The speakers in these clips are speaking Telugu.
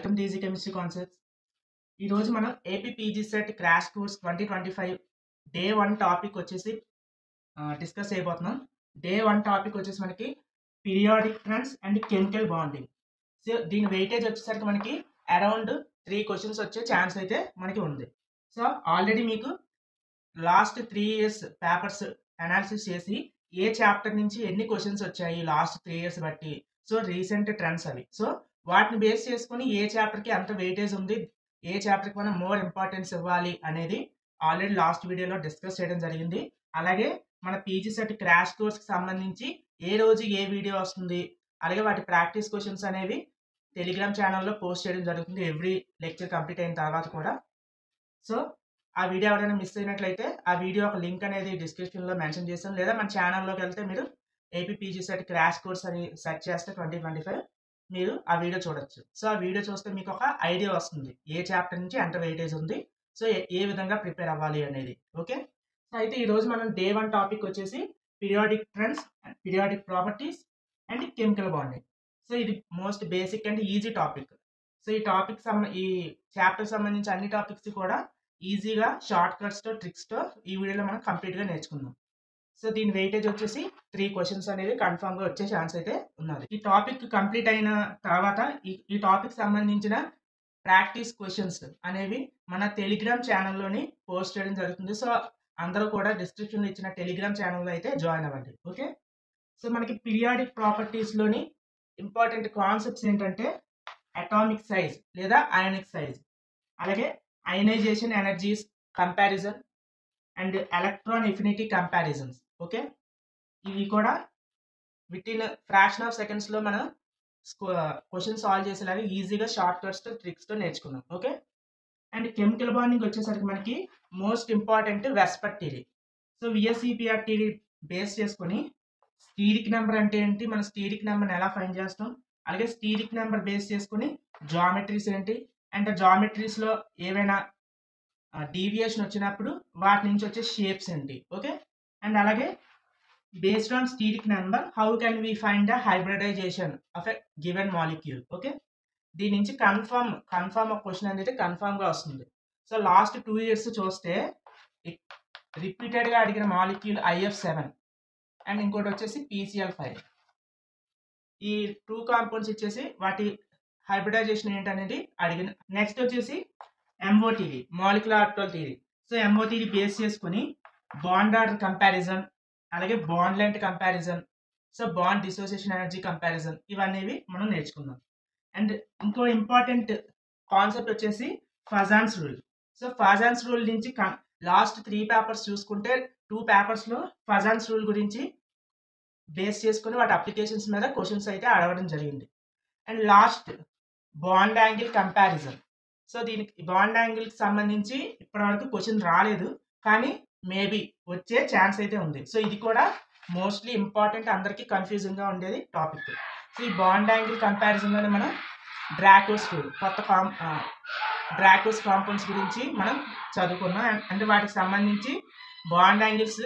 Welcome to easy chemistry concepts. ఈరోజు మనం AP PG set crash course 2025 day 1 topic వచ్చేసి డిస్కస్ చేయబోతున్నాం. డే 1 టాపిక్ వచ్చేసి మనకి periodic trends and chemical bonding. So దీని వెయిటేజ్ వచ్చేసరికి మనకి అరౌండ్ 3 క్వశ్చన్స్ వచ్చే ఛాన్స్ అయితే మనకి ఉంది. సో ఆల్రెడీ మీకు లాస్ట్ 3 ఇయర్స్ పేపర్స్ అనాలిసిస్ చేసి ఏ చాప్టర్ నుంచి ఎన్ని క్వశ్చన్స్ వచ్చాయి లాస్ట్ 3 ఇయర్స్ బట్టి, సో రీసెంట్ ట్రెండ్స్ అవి. సో వాటిని బేస్ చేసుకొని ఏ చాప్టర్కి ఎంత వెయిటేజ్ ఉంది, ఏ చాప్టర్కి మనం మోర్ ఇంపార్టెన్స్ ఇవ్వాలి అనేది ఆల్రెడీ లాస్ట్ వీడియోలో డిస్కస్ చేయడం జరిగింది. అలాగే మన పీజీ సెట్ క్రాష్ కోర్స్కి సంబంధించి ఏ రోజు ఏ వీడియో వస్తుంది, అలాగే వాటి ప్రాక్టీస్ క్వశ్చన్స్ అనేవి టెలిగ్రామ్ ఛానల్లో పోస్ట్ చేయడం జరుగుతుంది ఎవ్రీ లెక్చర్ కంప్లీట్ అయిన తర్వాత కూడా. సో ఆ వీడియో ఎవరైనా మిస్ అయినట్లయితే ఆ వీడియో ఒక లింక్ అనేది డిస్క్రిప్షన్లో మెన్షన్ చేస్తాను, లేదా మన ఛానల్లోకి వెళ్తే మీరు AP PG set crash course అని సెర్చ్ చేస్తే 2025 మీరు ఆ వీడియో చూడొచ్చు. సో ఆ వీడియో చూస్తే మీకు ఒక ఐడియా వస్తుంది ఏ చాప్టర్ నుంచి ఎంత వెయిటేజ్ ఉంది, సో ఏ విధంగా ప్రిపేర్ అవ్వాలి అనేది. ఓకే, సో అయితే ఈరోజు మనం డే 1 టాపిక్ వచ్చేసి periodic trends, periodic properties and chemical bonding. So ఇది most basic and easy topic. So ఈ చాప్టర్ సంబంధించి అన్ని టాపిక్స్ కూడా ఈజీగా షార్ట్ కట్స్తో ట్రిక్స్తో ఈ వీడియోలో మనం కంప్లీట్గా నేర్చుకుందాం. సో దీని వెయిటేజ్ వచ్చేసి 3 క్వశ్చన్స్ అనేవి కన్ఫామ్గా వచ్చే ఛాన్స్ అయితే ఉన్నది. ఈ టాపిక్ కంప్లీట్ అయిన తర్వాత ఈ టాపిక్ సంబంధించిన ప్రాక్టీస్ క్వశ్చన్స్ అనేవి మన టెలిగ్రామ్ ఛానల్లోని పోస్ట్ చేయడం జరుగుతుంది. సో అందరూ కూడా డిస్క్రిప్షన్లో ఇచ్చిన టెలిగ్రామ్ ఛానల్లో అయితే జాయిన్ అవ్వండి. ఓకే, సో మనకి పీరియాడిక్ ప్రాపర్టీస్లోని ఇంపార్టెంట్ కాన్సెప్ట్స్ ఏంటంటే అటామిక్ సైజ్ లేదా అయానిక్ సైజ్, అలాగే ionisation energies comparison and electron affinity comparisons. Okay, ఇవి కూడా విత్ ఇన్ ఫ్రాక్షన్ ఆఫ్ సెకండ్స్లో మనం క్వశ్చన్ సాల్వ్ చేసేలాగా ఈజీగా షార్ట్ కట్స్తో ట్రిక్స్తో నేర్చుకున్నాం. ఓకే, అండ్ కెమికల్ బాండింగ్ వచ్చేసరికి మనకి most important VSEPR theory. So VSEPR theory base చేసుకొని స్టీరిక్ నెంబర్ అంటే ఏంటి, మన స్టీరిక్ నెంబర్ని ఎలా ఫైండ్ చేస్తాం, అలాగే స్టీరిక్ నెంబర్ బేస్ చేసుకొని జామెట్రీస్ ఏంటి, అండ్ జామెట్రీస్లో ఏవైనా డీవియేషన్ వచ్చినప్పుడు వాటి నుంచి వచ్చే షేప్స్ ఏంటి. ఓకే, అండ్ అలాగే based on steric number how can we find the hybridization of a given molecule. Okay, దీని నుంచి కన్ఫర్మ్ ఒక క్వశ్చన్ అనేది కన్ఫర్మ్గా వస్తుంది. సో లాస్ట్ 2 ఇయర్స్ చూస్తే రిపీటెడ్గా అడిగిన మాలిక్యూల్ IF7 అండ్ ఇంకోటి వచ్చేసి PCl5. ఈ 2 కాంపౌండ్స్ ఇచ్చేసి వాటి హైబ్రిడైజేషన్ ఏంటనేది అడిగిన. నెక్స్ట్ వచ్చేసి MOTD molecular orbital theory. So MOTD base చేసుకొని బాండ్ ఆర్డర్ కంపారిజన్, అలాగే bond length comparison, so bond dissociation energy comparison, ఇవన్నీ మనం నేర్చుకుందాం. అండ్ ఇంకో ఇంపార్టెంట్ కాన్సెప్ట్ వచ్చేసి ఫజాన్స్ రూల్. సో ఫజాన్స్ రూల్ నుంచి లాస్ట్ 3 పేపర్స్ చూసుకుంటే 2 పేపర్స్లో ఫజాన్స్ రూల్ గురించి బేస్ చేసుకుని వాటి అప్లికేషన్స్ మీద క్వశ్చన్స్ అయితే అడగడం జరిగింది. And last bond angle comparison. So దీనికి బాండ్ యాంగిల్కి సంబంధించి ఇప్పటివరకు క్వశ్చన్ రాలేదు, కానీ మేబీ వచ్చే ఛాన్స్ అయితే ఉంది. సో ఇది కూడా మోస్ట్లీ ఇంపార్టెంట్, అందరికీ కన్ఫ్యూజింగ్గా ఉండేది టాపిక్. సో ఈ బాండ్ యాంగిల్ కంపారిజన్లోనే మనం డ్రాకోస్ రూల్, డ్రాకోస్ కాంపౌండ్స్ గురించి మనం చదువుకున్నాం. అంటే వాటికి సంబంధించి బాండ్ యాంగిల్స్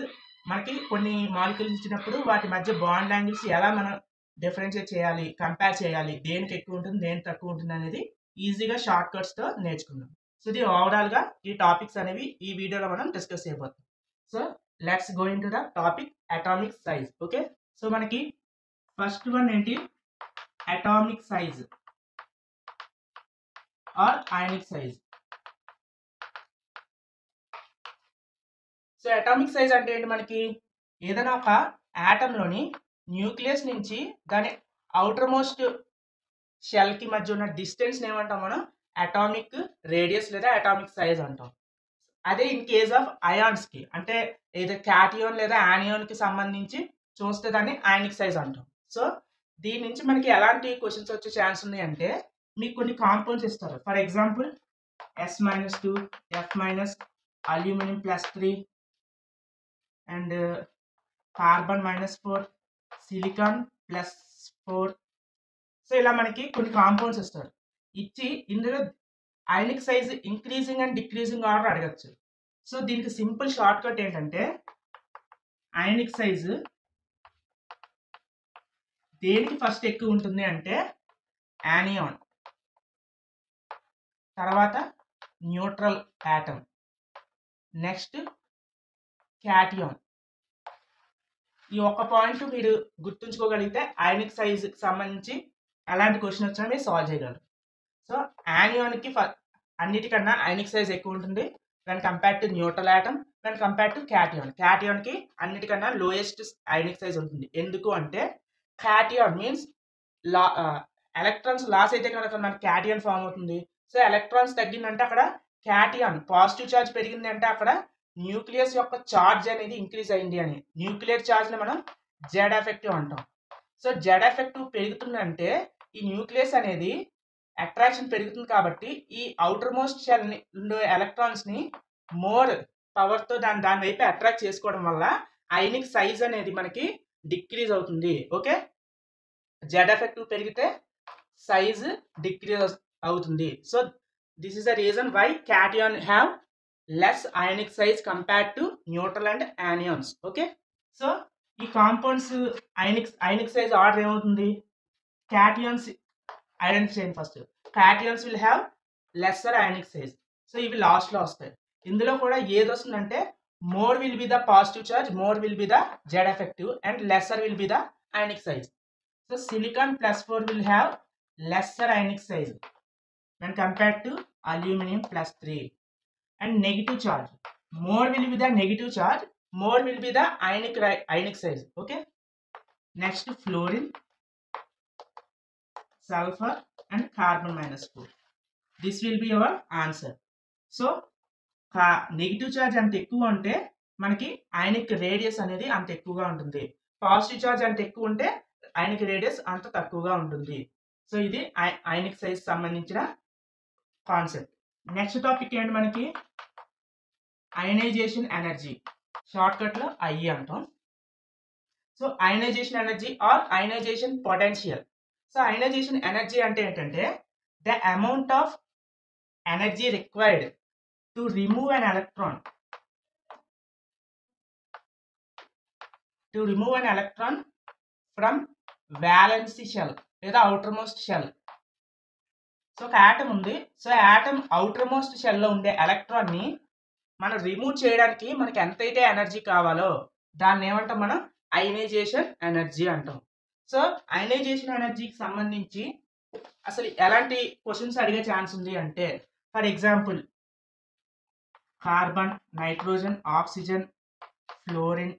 మనకి కొన్ని మాలిక్యూల్స్ ఇచ్చినప్పుడు వాటి మధ్య బాండ్ యాంగిల్స్ ఎలా మనం డిఫరెన్షియేట్ చేయాలి, కంపేర్ చేయాలి, దేనికి ఎక్కువ ఉంటుంది దేనికి తక్కువ ఉంటుంది అనేది ఈజీగా షార్ట్ కట్స్తో నేర్చుకుందాం. సో ఇది ఓవరాల్గా ఈ టాపిక్స్ అనేవి ఈ వీడియోలో మనం డిస్కస్ చేయబోతున్నాం. So let's go in to the topic atomic size. Okay, so మనకి ఫస్ట్ వన్ ఏంటి, atomic size or ionic size. So atomic size అంటే ఏంటి, మనకి ఏదైనా ఒక యాటంలోని న్యూక్లియస్ నుంచి దాని అవుటర్ మోస్ట్ షెల్కి మధ్య ఉన్న డిస్టెన్స్ ఏమంటాం మనం, అటామిక్ రేడియస్ లేదా అటామిక్ సైజ్ అంటాం. అదే ఇన్ కేస్ ఆఫ్ అయాన్స్కి, అంటే ఏదో క్యాటియోన్ లేదా యానియోన్కి సంబంధించి చూస్తే దాన్ని అయానిక్ సైజ్ అంటాం. సో దీని నుంచి మనకి ఎలాంటి క్వశ్చన్స్ వచ్చే ఛాన్స్ ఉంది అంటే, మీకు కొన్ని కాంపౌండ్స్ ఇస్తారు. For example S-2, F- aluminium +3 and carbon -4, silicon +4. So ఇలా మనకి కొన్ని కాంపౌండ్స్ ఇస్తారు. ఇచ్చి ఇందులో ionic size increasing and decreasing order అడగచ్చు. సో దీనికి సింపుల్ షార్ట్ కట్ ఏంటంటే, అయానిక్ సైజ్ దేనికి ఫస్ట్ ఎక్కువ ఉంటుంది అంటే యానియాన్. తర్వాత న్యూట్రల్ యాటమ్, నెక్స్ట్ క్యాటియాన్. ఈ ఒక్క పాయింట్ మీరు గుర్తుంచుకోగలిగితే అయానిక్ సైజ్కి సంబంధించి ఎలాంటి క్వశ్చన్ వచ్చినా మీరు సాల్వ్ చేయగలరు. సో యానియాన్కి అన్నిటికన్నా అయానిక్ సైజ్ ఎక్కువ ఉంటుంది when compare to neutral atom, when compare to cation. క్యాటియాన్కి అన్నిటికన్నా లోయెస్ట్ అయానిక్ సైజ్ ఉంటుంది. ఎందుకు అంటే క్యాటియాన్ మీన్స్ ఎలక్ట్రాన్స్ లాస్ అయితే కనుక మనకి క్యాటియాన్ ఫామ్ అవుతుంది. సో ఎలక్ట్రాన్స్ తగ్గిందంటే అక్కడ క్యాటియాన్, పాజిటివ్ ఛార్జ్ పెరిగింది అంటే అక్కడ న్యూక్లియస్ యొక్క ఛార్జ్ అనేది ఇంక్రీజ్ అయింది అని. న్యూక్లియర్ ఛార్జ్ని మనం జెడ్ ఎఫెక్టివ్ అంటాం. సో జెడ్ ఎఫెక్టివ్ పెరుగుతుందంటే ఈ న్యూక్లియస్ అనేది అట్రాక్షన్ పెరుగుతుంది కాబట్టి ఈ అవుటర్ మోస్ట్ షెల్ ఉండే ఎలక్ట్రాన్స్ ని మోర్ పవర్ తో దాని వైపు అట్రాక్ట్ చేసుకోవడం వల్ల అయానిక్ సైజ్ అనేది మనకి డిక్రీజ్ అవుతుంది. ఓకే, జెడ్ ఎఫెక్టివ్ పెరిగితే సైజ్ డిక్రీజ్ అవుతుంది. So this is the reason why cation have less ionic size compared to neutral and anions. Okay, so ఈ కాంపౌండ్స్ అయానిక్ సైజ్ ఆర్డర్ ఏమవుతుంది? క్యాటియాన్స్ ఐడెంటిఫై చేయండి first. Cations will have lesser ionic size. So ఇవి లాస్ట్ లో వస్తాయి. ఇందులో కూడా ఏది వస్తుందంటే more will be the positive charge, more will be the Z effective and lesser will be the ionic size. So silicon +4 will have lesser ionic size when compared to aluminum +3. And negative charge, more will be the negative charge, more will be the ionic size. Okay, next fluorine, sulfur and carbon -4. This will be our answer. So negative charge అంత ఎక్కువ ఉంటే మనకి అయానిక్ రేడియస్ అనేది అంత ఎక్కువగా ఉంటుంది. పాజిటివ్ ఛార్జ్ అంత ఎక్కువ ఉంటే అయానిక్ రేడియస్ అంత తక్కువగా ఉంటుంది. సో ఇది అయానిక్ సైజ్ సంబంధించిన కాన్సెప్ట్. నెక్స్ట్ టాపిక్ ఏంటి మనకి? అయనైజేషన్ ఎనర్జీ, షార్ట్ కట్ లో ఐఈ అంటాం. So ionisation energy or ionisation potential. So ionisation energy అంటే ఏంటంటే the amount of energy required to remove an electron from valency shell లేదా outer most shell. సో ఒక ఆటమ్ ఉంది. So atom outer most shell లో ఉండే ఎలక్ట్రాన్ ని మనం రిమూవ్ చేయడానికి మనకి ఎంతైతే ఎనర్జీ కావాలో దాన్ని ఏమంటాం మనం? అయనైజేషన్ ఎనర్జీ అంటాం. సో అయనైజేషన్ ఎనర్జీకి సంబంధించి అసలు ఎలాంటి క్వశ్చన్స్ అడిగే ఛాన్స్ ఉంది అంటే, for example carbon, nitrogen, oxygen, fluorine.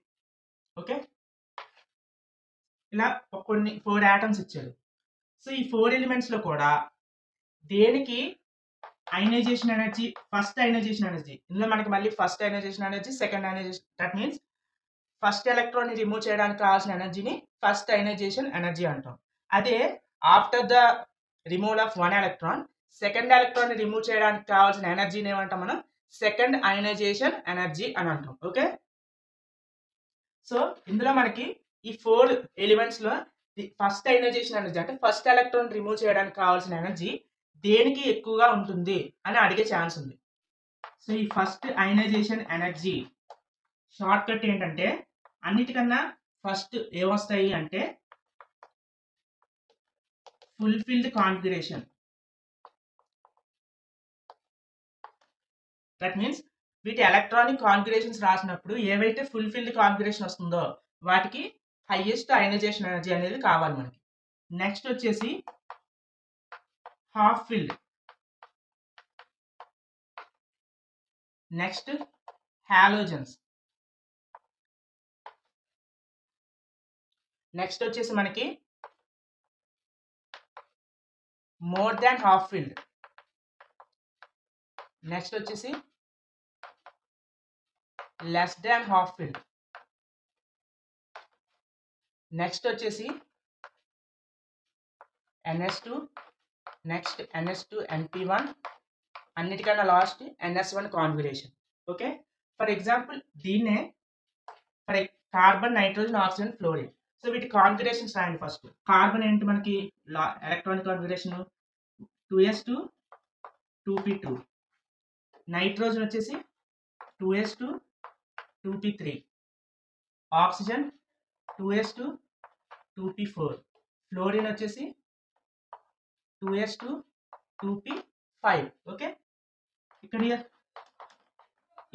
Okay, ఇలా కొన్ని 4 ఆటమ్స్ ఇచ్చారు. సో ఈ 4 ఎలిమెంట్స్ లో కూడా దేనికి ionisation energy, first ionisation energy, ఇందులో మనకి మళ్ళీ first ionisation energy, second ionisation, that means first electron ని రిమూవ్ చేయడానికి కావాల్సిన ఎనర్జీని ఫస్ట్ అయనైజేషన్ ఎనర్జీ అంటాం. అదే after the removal of 1 electron, second electron ని రిమూవ్ చేయడానికి కావాల్సిన ఎనర్జీని ఏమంటాం మనం? సెకండ్ అయనైజేషన్ ఎనర్జీ అని అంటాం. ఓకే, సో ఇందులో మనకి ఈ 4 ఎలిమెంట్స్ లో ఫస్ట్ అయనైజేషన్ ఎనర్జీ అంటే ఫస్ట్ ఎలక్ట్రాన్ రిమూవ్ చేయడానికి కావాల్సిన ఎనర్జీ దేనికి ఎక్కువగా ఉంటుంది అని అడిగే ఛాన్స్ ఉంది. సో ఈ first ionisation energy short cut ఏంటంటే అన్నిటికన్నా ఫస్ట్ ఏమొస్తాయి అంటే ఫుల్ఫిల్డ్ కాన్ఫిగరేషన్. దట్ మీన్స్ వీటి ఎలక్ట్రానిక్ కాన్ఫిగరేషన్స్ రాసినప్పుడు ఏవైతే ఫుల్ఫిల్డ్ కాన్ఫిగరేషన్ వస్తుందో వాటికి హైయెస్ట్ అయనైజేషన్ ఎనర్జీ అనేది కావాలి మనకి. నెక్స్ట్ వచ్చేసి half filled, next halogens, next వచ్చేసి మనకి more than half filled, next వచ్చేసి less than half filled, next వచ్చేసి NS2, నెక్స్ట్ NS2 NP1, అన్నిటికన్నా last NS1 configuration. Okay, for example దీన్నే carbon, nitrogen, oxygen, fluorine. So వీటి కాన్ఫిగరేషన్స్ రాయండి. ఫస్ట్ కార్బన్ ఏంటి మనకి electronic configuration 2s2 2p2, nitrogen వచ్చేసి 2s2 2p3, oxygen 2s2 2p4, fluorine వచ్చేసి 2s2 2p5. 5. ఓకే, ఇక్కడ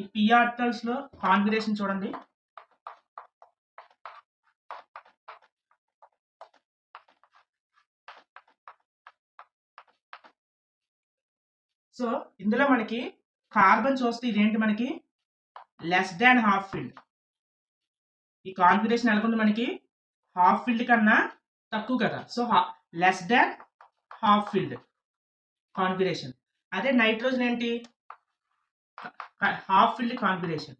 ఈ p ఆర్బిటల్స్ లో కాన్ఫిగరేషన్ చూడండి. సో ఇందులో మనకి కార్బన్ చూస్తే ఇదేంటి, మనకి లెస్ దాన్ హాఫ్ ఫిల్డ్. ఈ కాన్ఫిగరేషన్ ఎలాగుంది, మనకి హాఫ్ ఫిల్డ్ కన్నా తక్కువ కదా. So less than half filled configuration. అదే నైట్రోజన్ ఏంటి, half filled configuration.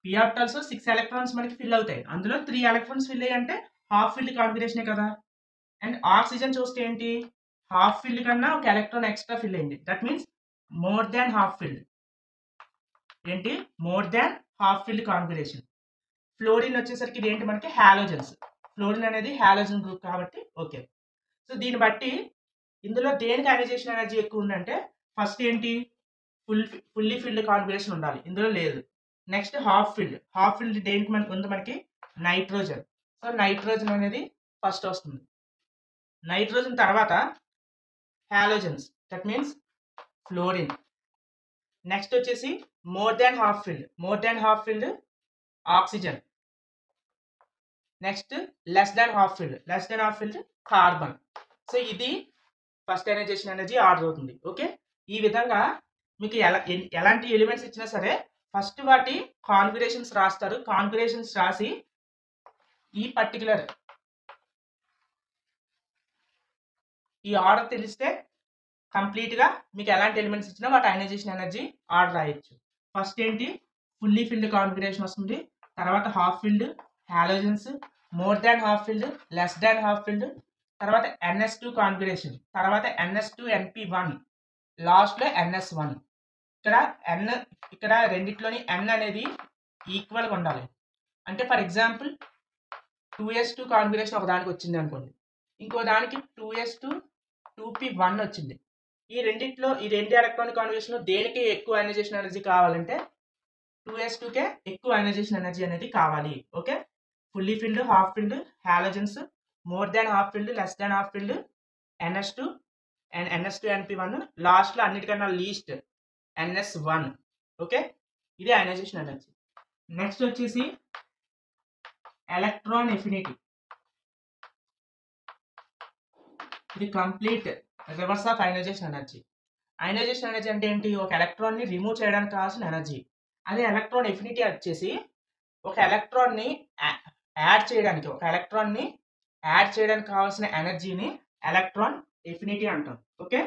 p orbitals 6 electrons మనకి ఫిల్ అవుతాయి, అందులో 3 ఎలక్ట్రాన్స్ ఫిల్ అయ్యి అంటే హాఫ్ ఫిల్డ్ కాన్ఫిగరేషనే కదా. అండ్ ఆక్సిజన్ చూస్తే ఏంటి, హాఫ్ ఫిల్డ్ కన్నా ఒక ఎలక్ట్రాన్ ఎక్స్ట్రా ఫిల్ అయింది, that means more than half filled. ఏంటి, more than half filled configuration. Fluorine వచ్చేసరికి ఇది ఏంటి, మనకి హాలోజన్స్. ఫ్లోరిన్ అనేది హాలోజన్ గ్రూప్ కాబట్టి ఓకే. సో దీన్ని బట్టి ఇందులో దేనికి అయనైజేషన్ ఎనర్జీ ఎక్కువ ఉందంటే, ఫస్ట్ ఏంటి, ఫుల్లీ ఫిల్డ్ కాన్ఫిగరేషన్ ఉండాలి, ఇందులో లేదు. నెక్స్ట్ హాఫ్ ఫిల్డ్ దేనికి మనకి ఉంది, మనకి నైట్రోజన్. సో నైట్రోజన్ అనేది ఫస్ట్ వస్తుంది. నైట్రోజన్ తర్వాత halogens, that means fluorine. Next వచ్చేసి more than half filled oxygen. Next less than half filled carbon. So ఇది ఫస్ట్ అయనైజేషన్ ఎనర్జీ ఆర్డర్ అవుతుంది. ఓకే, ఈ విధంగా మీకు ఎలాంటి ఎలిమెంట్స్ ఇచ్చినా సరే ఫస్ట్ వాటి కాన్ఫిగరేషన్స్ రాస్తారు. కాన్ఫిగరేషన్స్ రాసి ఈ పర్టికులర్ ఈ ఆర్డర్ తెలిస్తే కంప్లీట్గా మీకు ఎలాంటి ఎలిమెంట్స్ ఇచ్చినా వాటి అయనైజేషన్ ఎనర్జీ ఆర్డర్ రాయొచ్చు. ఫస్ట్ ఏంటి, ఫుల్లీ ఫిల్డ్ కాన్ఫిగరేషన్ వస్తుంది. తర్వాత half filled, halogens, more than half filled, less than half filled, తర్వాత NS2 కాన్ఫిగరేషన్, తర్వాత NS2NP1, లాస్ట్లో NS1. ఇక్కడ రెండిట్లోని N అనేది ఈక్వల్గా ఉండాలి. అంటే ఫర్ ఎగ్జాంపుల్ 2s2 కాన్ఫిగరేషన్ ఒక దానికి వచ్చింది అనుకోండి, ఇంకో దానికి 2s2 2p1 వచ్చింది. ఈ రెండు ఎలక్ట్రానిక్ కాన్ఫిగరేషన్ దేనికి ఎక్కువ అయనైజేషన్ ఎనర్జీ కావాలంటే 2s2కే ఎక్కువ అయనైజేషన్ ఎనర్జీ అనేది కావాలి. Okay, fully filled, half filled, halogens, more than half filled, less than half filled, NS2 and NS2NP1, లాస్ట్లో అన్నిటికన్నా లీస్ట్ NS1. ఓకే, ఇది అయనైజేషన్ ఎనర్జీ. నెక్స్ట్ వచ్చేసి ఎలక్ట్రాన్ ఎఫినిటీ. ఇది complete reverse of ionisation energy. Ionisation energy అంటే ఏంటి, ఒక ఎలక్ట్రాన్ని రిమూవ్ చేయడానికి కావాల్సిన ఎనర్జీ. అదే ఎలక్ట్రాన్ ఎఫినిటీ వచ్చేసి ఒక ఎలక్ట్రాన్ని యాడ్ చేయడానికి కావాల్సిన ఎనర్జీని ఎలక్ట్రాన్ ఎఫినిటీ అంటాం. Okay,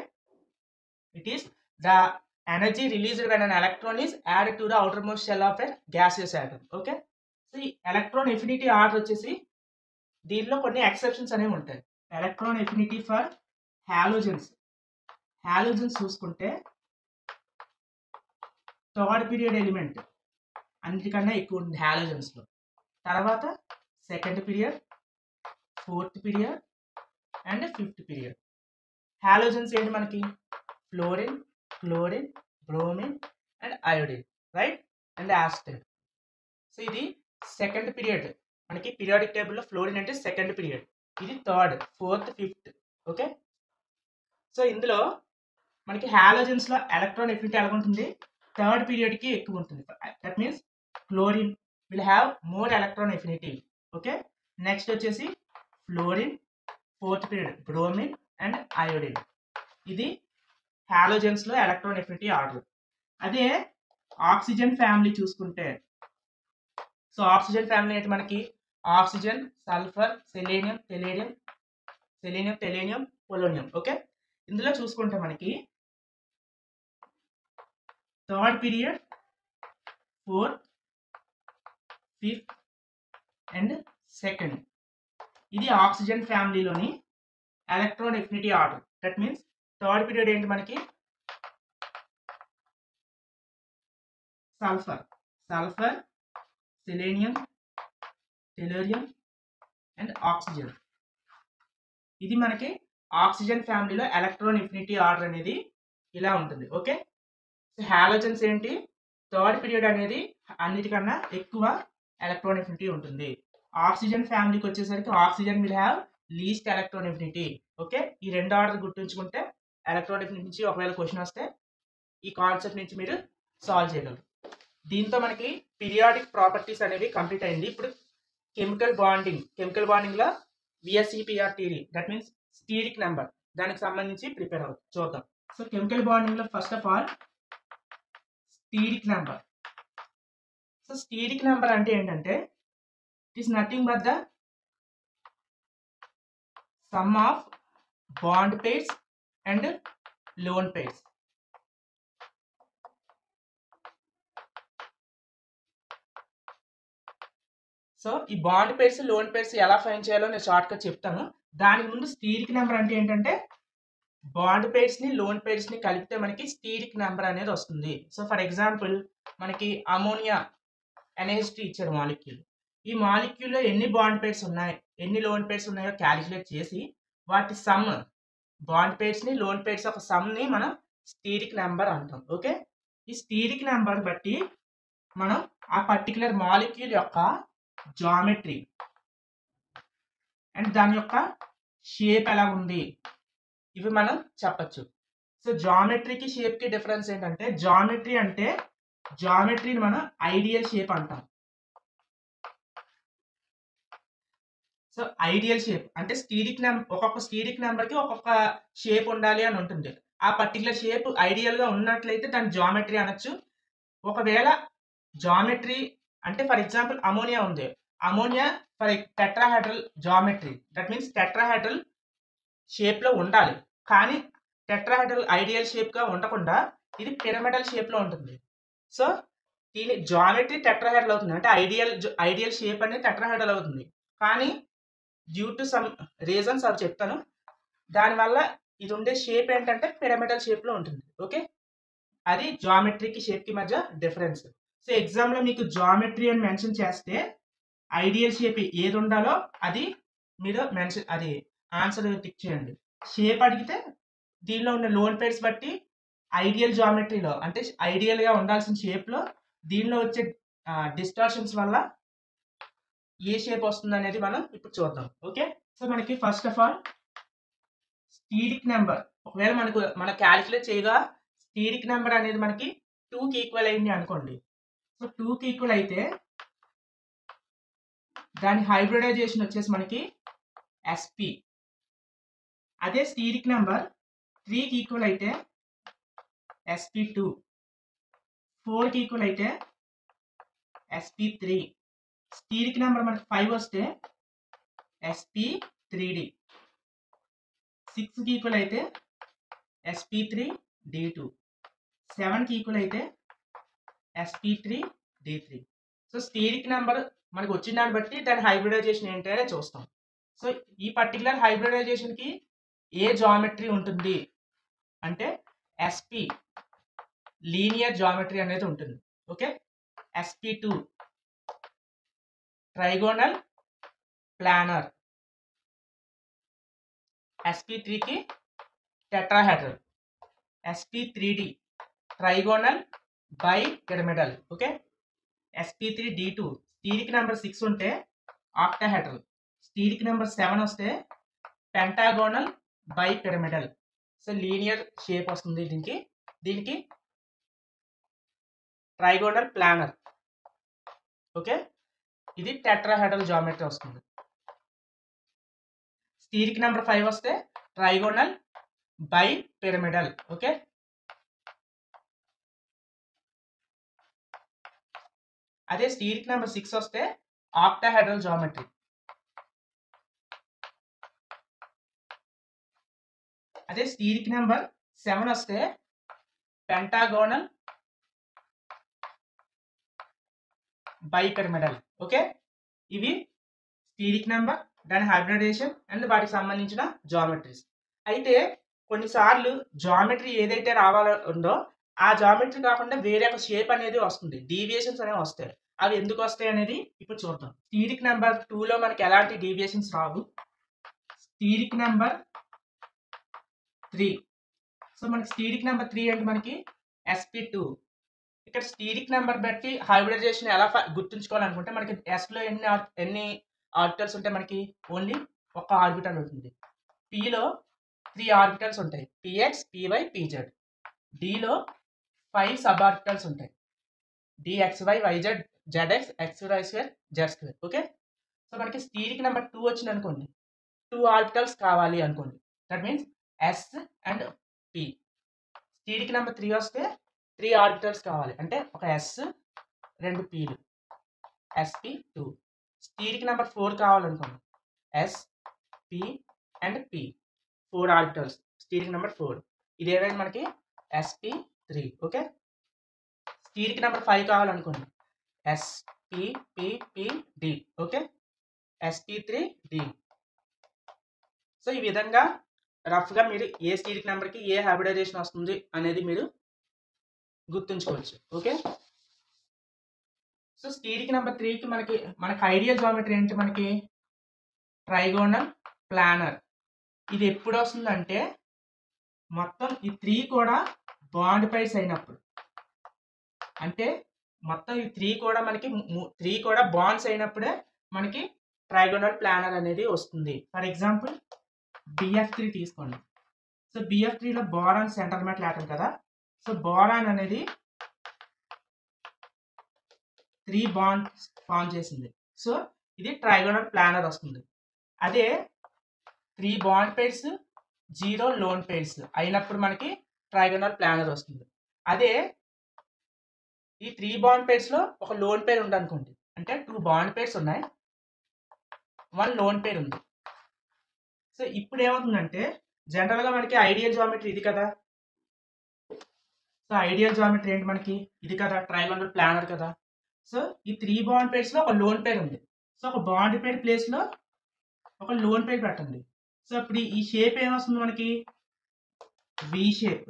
it is the energy released when an electron is added to the outer most shell of a gaseous atom. Okay, so ఈ ఎలక్ట్రాన్ ఎఫినిటీ ఆర్డర్ వచ్చేసి దీనిలో కొన్ని ఎక్సెప్షన్స్ అనేవి ఉంటాయి. ఎలక్ట్రాన్ ఎఫినిటీ ఫర్ హాలోజన్స్ చూసుకుంటే థర్డ్ పీరియడ్ ఎలిమెంట్ అన్నిటికన్నా ఎక్కువ ఉంది హాలోజన్స్లో. తర్వాత second period, fourth period and fifth period. Halogens ఏంటి, మనకి fluorine, chlorine, bromine and iodine, right, and acid. So ఇది సెకండ్ పీరియడ్. మనకి పీరియాడిక్ టేబుల్లో ఫ్లోరిన్ అంటే సెకండ్ పీరియడ్, ఇది third, fourth, fifth. Okay, so ఇందులో మనకి హాలోజన్స్లో ఎలక్ట్రాన్ ఎఫినిటీ ఎలా ఉంటుంది, థర్డ్ పీరియడ్కి ఎక్కువ ఉంటుంది. That means chlorine will have more electron affinity. Okay, next వచ్చేసి fluorine, fourth period bromine and iodine. ఇది హాలోజన్స్లో ఎలక్ట్రాన్ ఎఫినిటీ ఆర్డర్. అదే ఆక్సిజన్ ఫ్యామిలీ చూసుకుంటే, సో ఆక్సిజన్ ఫ్యామిలీ ఏంటి, మనకి oxygen, sulphur, selenium, tellurium, polonium. Okay, ఇందులో చూసుకుంటే మనకి third period, fourth, fifth and second, ఇది ఆక్సిజన్ ఫ్యామిలీలోని electron affinity order. That means third period ఏంటి, మనకి sulphur, selenium, tellurium and oxygen. ఇది మనకి ఆక్సిజన్ ఫ్యామిలీలో ఎలక్ట్రాన్ ఎఫినిటీ ఆర్డర్ అనేది ఇలా ఉంటుంది. ఓకే, సో హాలోజన్స్ ఏంటి, థర్డ్ పీరియడ్ అనేది అన్నిటికన్నా ఎక్కువ ఎలక్ట్రాన్ ఎఫినిటీ ఉంటుంది. ఆక్సిజన్ ఫ్యామిలీకి వచ్చేసరికి oxygen will have least electron affinity. Okay, ఈ రెండు ఆర్డర్ గుర్తుంచుకుంటే ఎలక్ట్రోనిక్ నుంచి ఒకవేళ క్వశ్చన్ వస్తే ఈ కాన్సెప్ట్ నుంచి మీరు సాల్వ్ చేయగలరు. దీంతో మనకి పీరియాడిక్ ప్రాపర్టీస్ అనేవి కంప్లీట్ అయింది. ఇప్పుడు కెమికల్ బాండింగ్లో VSEPR that means steric number దానికి సంబంధించి ప్రిపేర్ అవుతుంది చూద్దాం. సో కెమికల్ బాండింగ్లో first of all steric number. So steric number అంటే ఏంటంటే it is nothing but the sum of bond pairs and lone pairs. So ఈ బాండ్ పేర్స్ లోన్ పేర్స్ ఎలా ఫైండ్ చేయాలో నేను షార్ట్గా చెప్తాను. దానికి ముందు స్టీరిక్ నెంబర్ అంటే ఏంటంటే బాండ్ పేర్స్ని లోన్ పేర్స్ని కలిపితే మనకి స్టీరిక్ నెంబర్ అనేది వస్తుంది. సో ఫర్ ఎగ్జాంపుల్ మనకి అమోనియా NH2 ఇచ్చారు మాలిక్యూల్. ఈ మాలిక్యూల్లో ఎన్ని బాండ్ పేర్స్ ఉన్నాయి, ఎన్ని లోన్ పేర్స్ ఉన్నాయో క్యాలిక్యులేట్ చేసి వాటి సమ్, బాండ్ పేర్స్ని లోన్ పేర్స్ ఒక సమ్ని మనం స్టీరిక్ నెంబర్ అంటాం. ఓకే, ఈ స్టీరిక్ నెంబర్ బట్టి మనం ఆ పర్టికులర్ మాలిక్యూల్ యొక్క జామెట్రీ అండ్ దాని యొక్క షేప్ ఎలా ఉంది ఇవి మనం చెప్పచ్చు. సో జామెట్రీకి షేప్కి డిఫరెన్స్ ఏంటంటే జామెట్రీని మనం ఐడియల్ షేప్ అంటాం. సో ఐడియల్ షేప్ అంటే ఒక్కొక్క స్టీరిక్ నెంబర్కి ఒక్కొక్క షేప్ ఉండాలి అని ఉంటుంది. ఆ పర్టికులర్ షేప్ ఐడియల్గా ఉన్నట్లయితే దాని జామెట్రీ అనొచ్చు. ఒకవేళ జామెట్రీ అంటే ఫర్ ఎగ్జాంపుల్ అమోనియా ఉంది, ammonia for tetrahedral geometry that means tetrahedral షేప్లో ఉండాలి, కానీ టెట్రాహెడ్రల్ ఐడియల్ షేప్గా ఉండకుండా ఇది పిరమిడల్ షేప్లో ఉంటుంది. సో దీని జామెట్రీ టెట్రాహెడ్రల్ అవుతుంది, అంటే ఐడియల్ షేప్ అనేది టెట్రాహెడ్రల్ అవుతుంది, కానీ డ్యూ టు సమ్ రీజన్స్ అవి చెప్తాను. దానివల్ల ఇది ఉండే షేప్ ఏంటంటే పిరమిడల్ షేప్లో ఉంటుంది. ఓకే, అది జామెట్రీకి షేప్కి మధ్య డిఫరెన్స్. సో ఎగ్జామ్లో మీకు జామెట్రీ అని మెన్షన్ చేస్తే ఐడియల్ షేప్ ఏది ఉండాలో అది మీరు అది ఆన్సర్ టిక్ చేయండి. షేప్ అడిగితే దీనిలో ఉన్న లోన్ పేర్స్ బట్టి ఐడియల్ జామెట్రీలో అంటే ఐడియల్గా ఉండాల్సిన షేప్లో దీనిలో వచ్చే డిస్టార్షన్స్ వల్ల ఏ షేప్ వస్తుంది అనేది మనం ఇప్పుడు చూద్దాం. ఓకే, సో మనకి first of all steric number ఒకవేళ మన క్యాలిక్యులేట్ చేయగా స్టీరిక్ నెంబర్ అనేది మనకి 2కి ఈక్వల్ అయింది అనుకోండి. సో 2కి ఈక్వల్ అయితే దాని హైబ్రిడైజేషన్ వచ్చేసి మనకి SP. అదే స్టీరిక్ నెంబర్ 3కి ఈక్వల్ అయితే SP2, 4కి ఈక్వల్ అయితే SP3, స్టీరిక్ నెంబర్ మనకి 5 వస్తే SP3D, 6కి ఈక్వల్ అయితే SP3D2, 7కి ఈక్వల్ అయితే SP3D3. సో స్టీరిక్ నెంబర్ మనకు వచ్చిన దాన్ని బట్టి దాని హైబ్రిడైజేషన్ ఏంటి అనేది చూస్తాం. సో ఈ పర్టికులర్ హైబ్రిడైజేషన్కి ఏ జామెట్రీ ఉంటుంది అంటే SP లీనియర్ జామెట్రీ అనేది ఉంటుంది. ఓకే, SP2 ట్రైగోనల్ ప్లానర్, SP3కి tetrahedral, SP3D trigonal bipyramidal. Okay, SP3D2 steric number 6 ఉంటే ఆక్టాహెడ్రల్, స్టీరిక్ నెంబర్ 7 వస్తే pentagonal bipyramidal. So linear shape వస్తుంది దీనికి ట్రైగోనల్ ప్లానర్. ఓకే, ఇది టెట్రాహెడ్రల్ జామెట్రీ వస్తుంది. స్టీరిక్ నెంబర్ 5 వస్తే ట్రైగోనల్ బై పిరమిడల్. ఓకే, అదే స్టీరిక్ నెంబర్ 6 వస్తే ఆక్టాహెడ్రల్ జామెట్రీ. అదే స్టీరిక్ నెంబర్ 7 వస్తే పెంటాగోనల్ బై పిరమిడల్. ఓకే, ఇవి స్టీరిక్ నెంబర్, దాని హైబ్రిడైజేషన్ అండ్ వాటికి సంబంధించిన జామెట్రీస్. అయితే కొన్నిసార్లు జామెట్రీ ఏదైతే ఉందో ఆ జామెట్రీ కాకుండా వేరే ఒక షేప్ అనేది వస్తుంది, డీవియేషన్స్ అనేవి వస్తాయి. అవి ఎందుకు వస్తాయి అనేది ఇప్పుడు చూద్దాం. స్టీరిక్ నెంబర్ 2లో మనకి ఎలాంటి డీవియేషన్స్ రావు. స్టీరిక్ నెంబర్ 3, సో మనకి స్టీరిక్ నెంబర్ 3 అంటే మనకి SP2. ఇక్కడ స్టీరిక్ నెంబర్ బట్టి హైబ్రిడైజేషన్ ఎలా గుర్తుంచుకోవాలనుకుంటే మనకి ఎస్లో ఎన్ని ఆర్బిటల్స్ ఉంటే మనకి ఓన్లీ ఒక ఆర్బిటల్ ఉంటుంది, పిలో 3 ఆర్బిటల్స్ ఉంటాయి, పిఎక్స్, పివై, పిజెడ్. డిలో 5 సబ్ ఆర్బిటల్స్ ఉంటాయి, d x y, y z, z x, x y square, z square. Okay. So మనకి స్టీరిక్ నెంబర్ 2 వచ్చింది అనుకోండి, 2 ఆర్బిటల్స్ కావాలి అనుకోండి, that means s and p. Steric number 3 వస్తే 3 ఆర్బిటల్స్ కావాలి, అంటే ఒక ఎస్, 2 పీలు, sp2. స్టీరిక్ నెంబర్ 4 కావాలనుకోండి, s, p and p, 4 orbitals, steric number 4. ఇది ఏమైంది మనకి sp3. Okay. Steric number 5 కావాలనుకోండి, s, p, p, p, d. Okay, sp3d. So ఈ విధంగా రఫ్గా మీరు ఏ స్టీరిక్ నెంబర్కి ఏ హైబ్రిడైజేషన్ వస్తుంది అనేది మీరు గుర్తుంచుకోవచ్చు. ఓకే. సో స్టీరిక్ నెంబర్ 3కి మనకి ఐడియల్ జామెట్రీ ఏంటి, మనకి ట్రైగోనల్ ప్లానర్. ఇది ఎప్పుడు వస్తుందంటే మొత్తం ఈ 3 కూడా బాండ్ పైర్స్ అయినప్పుడు, అంటే మొత్తం ఈ 3 కూడా మనకి 3 కూడా బాండ్స్ అయినప్పుడే మనకి ట్రైగోనల్ ప్లానర్ అనేది వస్తుంది. ఫర్ ఎగ్జాంపుల్ BF3 తీసుకోండి. సో BF3లో బోరాన్ సెంటర్ మెటల్ ఆటం కదా. సో బోరాన్ అనేది 3 బాండ్స్ ఫామ్ చేసింది, సో ఇది ట్రైగోనల్ ప్లానర్ వస్తుంది. అదే 3 బాండ్ పైర్స్ 0 లోన్ పైర్స్ అయినప్పుడు మనకి ట్రైగోనల్ ప్లానర్ వస్తుంది. అదే ఈ 3 బాండ్ పైర్స్ లో ఒక లోన్ పైర్ ఉంది అనుకోండి, అంటే 2 బాండ్ పైర్స్ ఉన్నాయి, 1 లోన్ పైర్ ఉంది. సో ఇప్పుడు ఏమవుతుందంటే జనరల్ గా మనకి ఐడియల్ జామెట్రీ ఇది కదా. సో ఐడియల్ జామెట్రీ ఏంటి మనకి ఇది కదా, ట్రైగోనల్ ప్లానర్ కదా. సో ఈ 3 బాండ్ పైర్స్ లో ఒక లోన్ పైర్ ఉంది, సో ఒక బాండ్ పైర్ ప్లేస్ లో ఒక లోన్ పైర్ పెట్టండి. సో ఇప్పుడు ఈ షేప్ ఏమొస్తుంది మనకి, వి షేప్.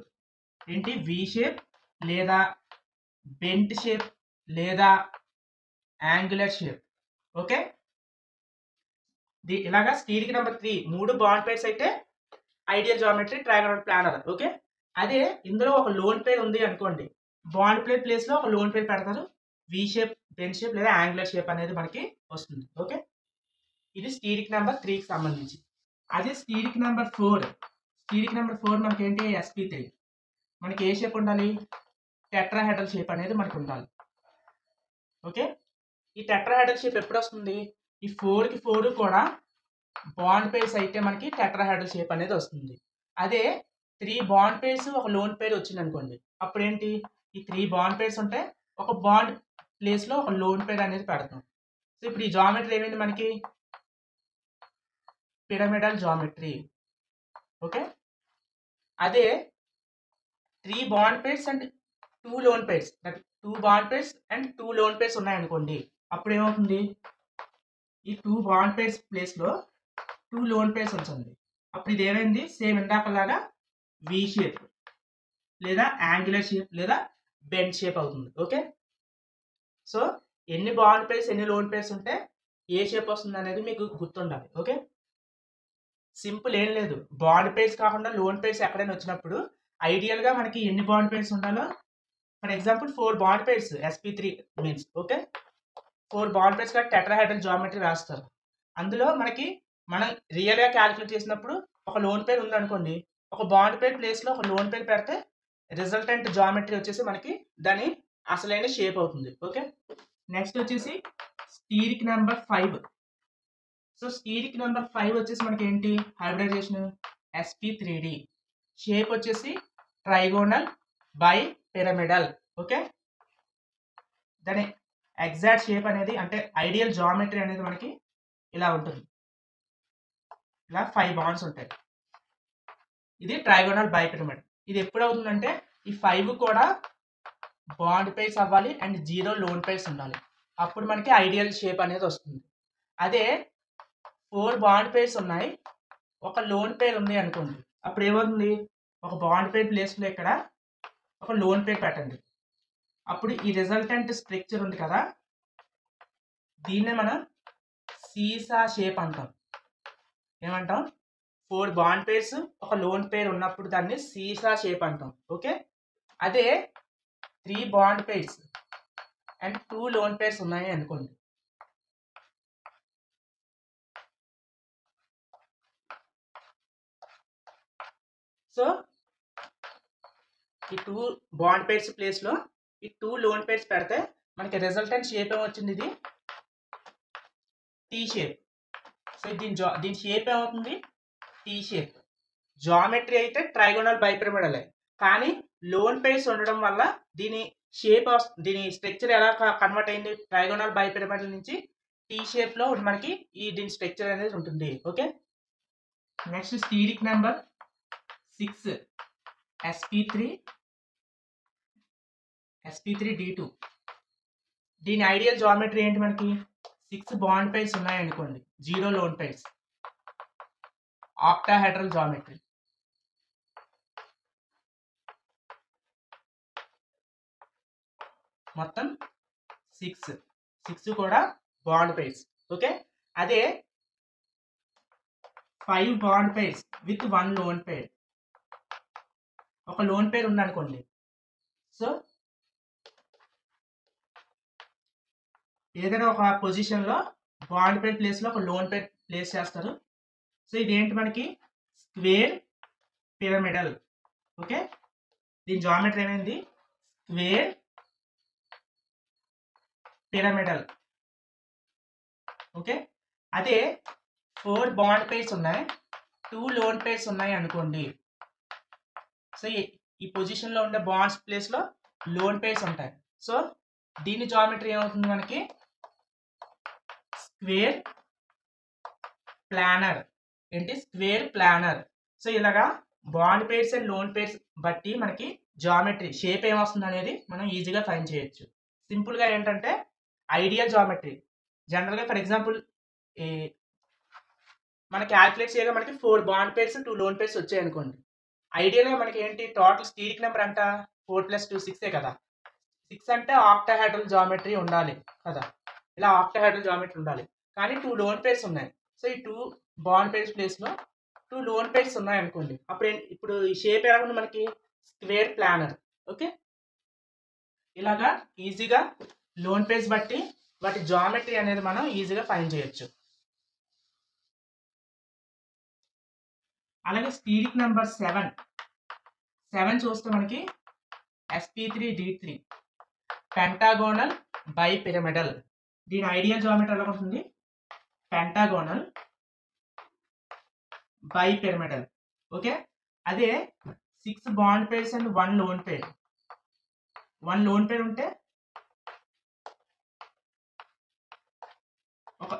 ఏంటి, వి షేప్ లేదా బెంట్ షేప్ లేదా యాంగులర్ షేప్. ఓకే. ఇలాగా స్టీరిక్ నెంబర్ 3 3 బాండ్ పైర్స్ అయితే ideal geometry trigonal planar. Okay. అదే ఇందులో ఒక లోన్ పైర్ ఉంది అనుకోండి, బాండ్ పైర్ ప్లేస్ లో ఒక లోన్ పైర్ పెడతారు, వి షేప్, బెంట్ షేప్ లేదా యాంగులర్ షేప్ అనేది మనకి వస్తుంది. ఓకే. ఇది స్టీరిక్ నెంబర్ 3కి సంబంధించి. అదే స్టీరిక్ నెంబర్ 4, స్టీరిక్ నెంబర్ 4 మనకి ఏంటి, sp3. మనకి ఏ షేప్ ఉండాలి, టెట్రాహెడ్రల్ షేప్ అనేది మనకి ఉండాలి. ఓకే. ఈ టెట్రాహెడ్రల్ షేప్ ఎప్పుడు వస్తుంది, ఈ 4కి 4 కూడా బాండ్ పేర్స్ అయితే మనకి టెట్రాహెడ్రల్ షేప్ అనేది వస్తుంది. అదే 3 బాండ్ పేర్స్ ఒక లోన్ పేర్ వచ్చింది అనుకోండి, అప్పుడు ఏంటి, ఈ 3 బాండ్ పేర్స్ ఉంటే ఒక బాండ్ ప్లేస్ లో ఒక లోన్ పేర్ అనేది పెడతాం. సో ఇప్పుడు ఈ జామెట్రీ ఏమైంది మనకి పిరమిడల్ జామెట్రీ. ఓకే. అదే 3 bond pairs and 2 lone pairs, 2 bond pairs and 2 lone pairs ఉన్నాయనుకోండి, అప్పుడు ఏమవుతుంది, ఈ 2 బాండ్ పేర్స్ ప్లేస్ లో 2 లోన్ పేర్స్ ఉంచండి, అప్పుడు ఇది ఏమైంది, సేమ్ ఇందాకలాగా వి షేప్ లేదా యాంగులర్ షేప్ లేదా బెండ్ షేప్ అవుతుంది. ఓకే. సో ఎన్ని బాండ్ పేర్స్ ఎన్ని లోన్ పేర్స్ ఉంటే ఏ షేప్ వస్తుంది అనేది మీకు గుర్తుండాలి. ఓకే. సింపుల్ ఏం లేదు, బాండ్ పేర్స్ కాకుండా లోన్ పేర్స్ ఎక్కడైనా వచ్చినప్పుడు ఐడియల్ గా మనకి ఎన్ని బాండ్ పేర్స్ ఉండాలో, for example 4 bond pairs sp3 means. Okay. 4 bond pairs గా టెట్రాహెడ్రల్ జామెట్రీ వేస్తారు. అందులో మనకి మనం రియల్ గా క్యాలిక్యులేట్ చేసినప్పుడు ఒక లోన్ పేర్ ఉంది అనుకోండి, ఒక బాండ్ పేర్ ప్లేస్ లో ఒక లోన్ పేర్ పెడితే రిజల్టెంట్ జామెట్రీ వచ్చేసి మనకి దాని అసలైన షేప్ అవుతుంది. ఓకే. నెక్స్ట్ వచ్చేసి steric number 5. So steric number 5 వచ్చేసి మనకి ఏంటి, హైబ్రిడైజేషన్ sp3d. షేప్ వచ్చేసి ట్రైగోనల్ బై పిరమిడల్. ఓకే. దాని ఎగ్జాక్ట్ షేప్ అనేది అంటే ఐడియల్ జామెట్రీ అనేది మనకి ఇలా ఉంటుంది, ఇలా 5 బాండ్స్ ఉంటాయి. ఇది ట్రైగోనల్ బై పిరమిడ్. ఇది ఎప్పుడు అవుతుందంటే ఈ 5 కూడా బాండ్ పేర్స్ అవ్వాలి అండ్ 0 లోన్ పేర్స్ ఉండాలి, అప్పుడు మనకి ఐడియల్ షేప్ అనేది వస్తుంది. అదే 4 బాండ్ పేర్స్ ఉన్నాయి, ఒక లోన్ పేర్ ఉంది అనుకోండి, అప్పుడు ఏమవుతుంది, ఒక బాండ్ పేర్ ప్లేస్ లో ఇక్కడ ఒక లోన్ పేర్ పెట్టండి, అప్పుడు ఈ రిజల్టెంట్ స్ట్రక్చర్ ఉంది కదా, దీన్నే మనం సీసా షేప్ అంటాం. ఏమంటాం, 4 బాండ్ పేర్స్ ఒక లోన్ పేర్ ఉన్నప్పుడు దాన్ని సీసా షేప్ అంటాం. ఓకే. అదే 3 bond pairs and 2 lone pairs ఉన్నాయి అనుకోండి, సో ఈ 2 బాండ్ పేర్స్ ప్లేస్లో ఈ 2 లోన్ పేర్స్ పెడితే మనకి రిజల్టెంట్ షేప్ ఏమొచ్చింది, ఇది టీ షేప్. సో దీని షేప్ ఏమవుతుంది, టీ షేప్. జామెట్రీ అయితే ట్రైగోనల్ బైపిరమిడల్, కానీ లోన్ పేర్స్ ఉండడం వల్ల దీని దీని స్ట్రక్చర్ ఎలా కన్వర్ట్ అయింది, ట్రైగోనల్ బైపిరమిడల్ నుంచి టీ షేప్ లో మనకి దీని స్ట్రక్చర్ అనేది ఉంటుంది. Okay, next steric number 6 sp3d2. దీని ఐడియల్ జామెట్రీ ఏంటి, మనకి 6 బాండ్ పేర్స్ ఉన్నాయనుకోండి, 0 లోన్ పేర్స్, ఆక్టాహెడ్రల్ జామెట్రీ. మొత్తం 6 కూడా బాండ్ పేర్స్. ఓకే, అదే 5 బాండ్ పేర్స్ విత్ 1 లోన్ పేర్, ఒక లోన్ పేర్ ఉందనుకోండి. సో ఏదైనా ఒక పొజిషన్లో బాండ్ పేర్ ప్లేస్లో ఒక లోన్ పేర్ ప్లేస్ చేస్తారు. సో ఇదేంటి, మనకి స్క్వేర్ పిరమిడల్. ఓకే, దీని జామెట్రీ ఏమైంది, స్క్వేర్ పిరమిడల్. ఓకే, అదే 4 బాండ్ పేర్స్ ఉన్నాయి, 2 లోన్ పేర్స్ ఉన్నాయి అనుకోండి. సో ఈ పొజిషన్లో ఉండే బాండ్స్ ప్లేస్లో లోన్ పేర్స్ ఉంటాయి. సో దీని జామెట్రీ ఏమవుతుంది, మనకి స్క్వేర్ ప్లానర్. ఏంటి, స్క్వేర్ ప్లానర్. సో ఇలాగా bond pairs and lone pairs బట్టి మనకి జామెట్రీ షేప్ ఏమొస్తుంది అనేది మనం ఈజీగా ఫైండ్ చేయొచ్చు. సింపుల్గా ఏంటంటే ఐడియల్ జామెట్రీ జనరల్గా, ఫర్ ఎగ్జాంపుల్ మన క్యాల్కులేట్ చేయగా మనకి 4 బాండ్ పేర్స్ 2 లోన్ పేర్స్ వచ్చాయి అనుకోండి. ఐడియల్గా మనకి ఏంటి, టోటల్ స్టీరిక్ నెంబర్ అంట 4 + 2 6 కదా. 6 అంటే ఆక్టాహెడ్రల్ జామెట్రీ ఉండాలి కదా, ఇలా ఆక్టాహెడ్రల్ జామెట్రీ ఉండాలి. కానీ 2 లోన్ పేర్స్ ఉన్నాయి. సో ఈ 2 బాండ్ పేర్స్ ప్లేస్లో 2 లోన్ పేర్స్ ఉన్నాయి అనుకోండి. అప్పుడు ఇప్పుడు ఈ షేప్ ఎలా ఉంది, మనకి స్క్వేర్ ప్లానర్. ఓకే, ఇలాగా ఈజీగా లోన్ పేర్స్ బట్టి వాటి జామెట్రీ అనేది మనం ఈజీగా ఫైండ్ చేయొచ్చు. అలాగే స్టీరిక్ నెంబర్ 7 చూస్తే మనకి sp3d3 పెంటాగోనల్ బైపిరమిడల్. దీని ఐడియల్ జామెట్రీ ఎలా ఉంటుంది, పెంటాగోనల్ బైపిరమిడల్. ఓకే, అదే 6 bond pairs and 1 lone pair. 1 lone పేర్ ఉంటే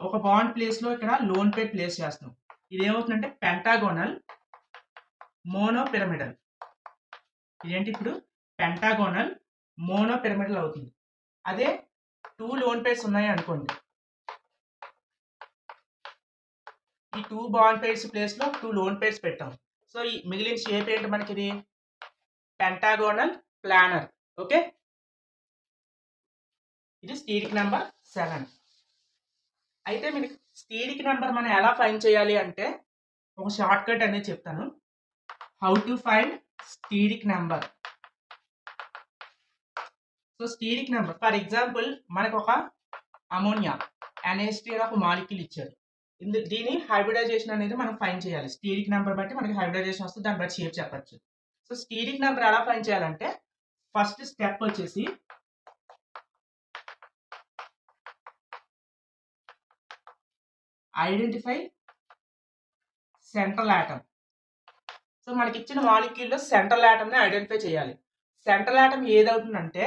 ఒక బాండ్ ప్లేస్లో ఇక్కడ లోన్ పేర్ ప్లేస్ చేస్తున్నాం. ఇది ఏమవుతుందంటే పెంటాగోనల్ మోనోపిరమిడల్. ఇదేంటి, ఇప్పుడు పెంటాగోనల్ మోనోపిరమిడల్ అవుతుంది. అదే 2 లోన్ పేర్స్ ఉన్నాయి అనుకోండి, ఈ 2 బాండ్ పేర్స్ ప్లేస్లో 2 లోన్ పేర్స్ పెట్టాం. సో ఈ మిగిలిన షేప్ ఏంటి, మనకి ఇది పెంటాగోనల్ ప్లానర్. ఓకే, ఇది స్టీరిక్ నెంబర్ 7. అయితే మీకు స్టీరిక్ నెంబర్ మనం ఎలా ఫైండ్ చేయాలి అంటే ఒక షార్ట్ కట్ అనేది చెప్తాను. How to find steric number. So steric number, for example మనకు ఒక అమోనియా NH3 అనే ఒక మాలిక్యూల్ ఇచ్చారు. దీని హైబ్రిడైజేషన్ అనేది మనం ఫైండ్ చేయాలి. స్టీరిక్ నెంబర్ బట్టి మనకి హైబ్రిడైజేషన్ వస్తుంది, దాన్ని బట్టి షేప్ చెప్పచ్చు. సో స్టీరిక్ నెంబర్ ఎలా ఫైండ్ చేయాలంటే ఫస్ట్ స్టెప్ వచ్చేసి ఐడెంటిఫై సెంట్రల్ ఆటమ్. సో మనకి ఇచ్చిన మాలిక్యూల్లో సెంట్రల్ ఆటమ్ని ఐడెంటిఫై చేయాలి. సెంట్రల్ ఆటమ్ ఏదవుతుందంటే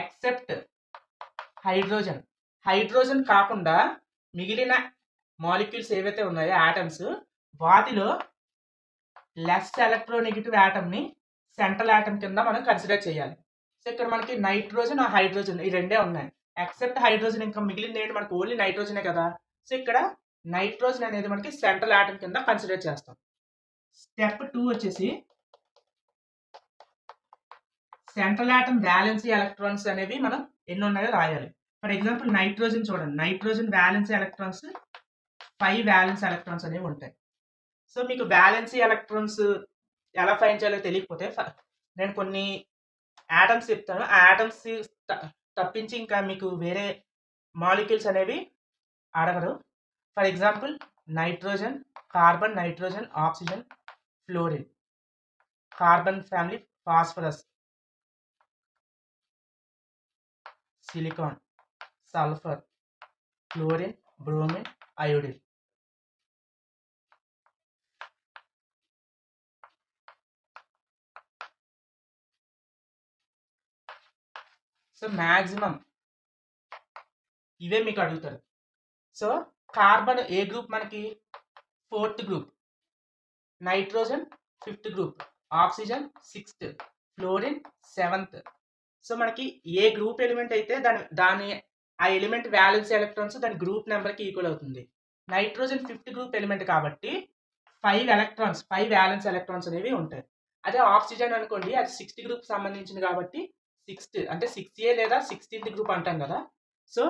ఎక్సెప్ట్ హైడ్రోజన్ కాకుండా మిగిలిన మాలిక్యూల్స్ ఏవైతే ఉన్నాయో ఆటమ్స్, వాటిలో లెస్ ఎలక్ట్రోనెగటివ్ ఆటమ్ని సెంట్రల్ ఆటమ్ కింద మనం కన్సిడర్ చేయాలి. సో ఇక్కడ మనకి నైట్రోజన్ హైడ్రోజన్ ఈ రెండే ఉన్నాయి. ఎక్సెప్ట్ హైడ్రోజన్, ఇంకా మిగిలింది ఏంటి, మనకి ఓన్లీ నైట్రోజనే కదా. సో ఇక్కడ నైట్రోజన్ అనేది మనకి సెంట్రల్ ఆటమ్ కింద కన్సిడర్ చేస్తాం. స్టెప్ 2 వచ్చేసి సెంట్రల్ ఆటమ్ వ్యాలెన్సీ ఎలక్ట్రాన్స్ అనేవి మనం ఎన్ని ఉన్నాయో రాయాలి. ఫర్ ఎగ్జాంపుల్ నైట్రోజన్ చూడండి, nitrogen valency electrons 5 violence electrons అనేవి ఉంటాయి. సో మీకు వ్యాలెన్సీ ఎలక్ట్రాన్స్ ఎలా ఫైండ్ చేయాలో తెలియకపోతే నేను కొన్ని ఆటమ్స్ చెప్తాను. ఆ ఆటమ్స్ తప్పించి ఇంకా మీకు వేరే మాలిక్యూల్స్ అనేవి అడగరు. For example nitrogen, carbon, nitrogen, oxygen, fluorine. Carbon family phosphorus, silicon, sulphur, chlorine, bromine, iodine. So maximum ఇవే మీకు అడుగుతారు. సో కార్బన్ ఏ గ్రూప్ మనకి 4th group, nitrogen 5th group, oxygen 6th, fluorine 7th. So మనకి ఏ గ్రూప్ ఎలిమెంట్ అయితే దాని ఆ ఎలిమెంట్ వ్యాలెన్స్ ఎలక్ట్రాన్స్ దాని గ్రూప్ నెంబర్కి ఈక్వల్ అవుతుంది. నైట్రోజన్ 5th గ్రూప్ ఎలిమెంట్ కాబట్టి 5 వ్యాలెన్స్ ఎలక్ట్రాన్స్ అనేవి ఉంటాయి. అదే ఆక్సిజన్ అనుకోండి, అది 6th గ్రూప్ సంబంధించింది కాబట్టి 6th అంటే 6A లేదా 16th గ్రూప్ అంటాం కదా. సో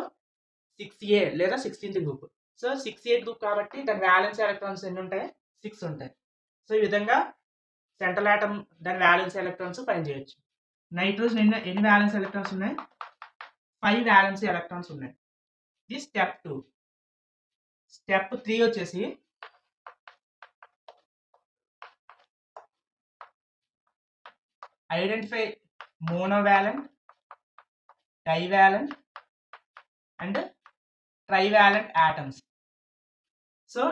6A లేదా 16th group. So 6A group కాబట్టి దాని వ్యాలెన్స్ ఎలక్ట్రాన్స్ ఎన్ని ఉంటాయి? 6 ఉంటాయి. సో ఈ విధంగా సెంట్రల్ ఆటమ్ దాని వ్యాలెన్స్ ఎలక్ట్రాన్స్ ఫైండ్ చేయొచ్చు. నైట్రోజన్ ఎన్ని వ్యాలెన్స్ ఎలక్ట్రాన్స్ ఉన్నాయి? 5 వ్యాలెన్స్ ఎలక్ట్రాన్స్ ఉన్నాయి. ఇది స్టెప్ 2. స్టెప్ 3 వచ్చేసి identify monovalent, divalent and trivalent atoms. So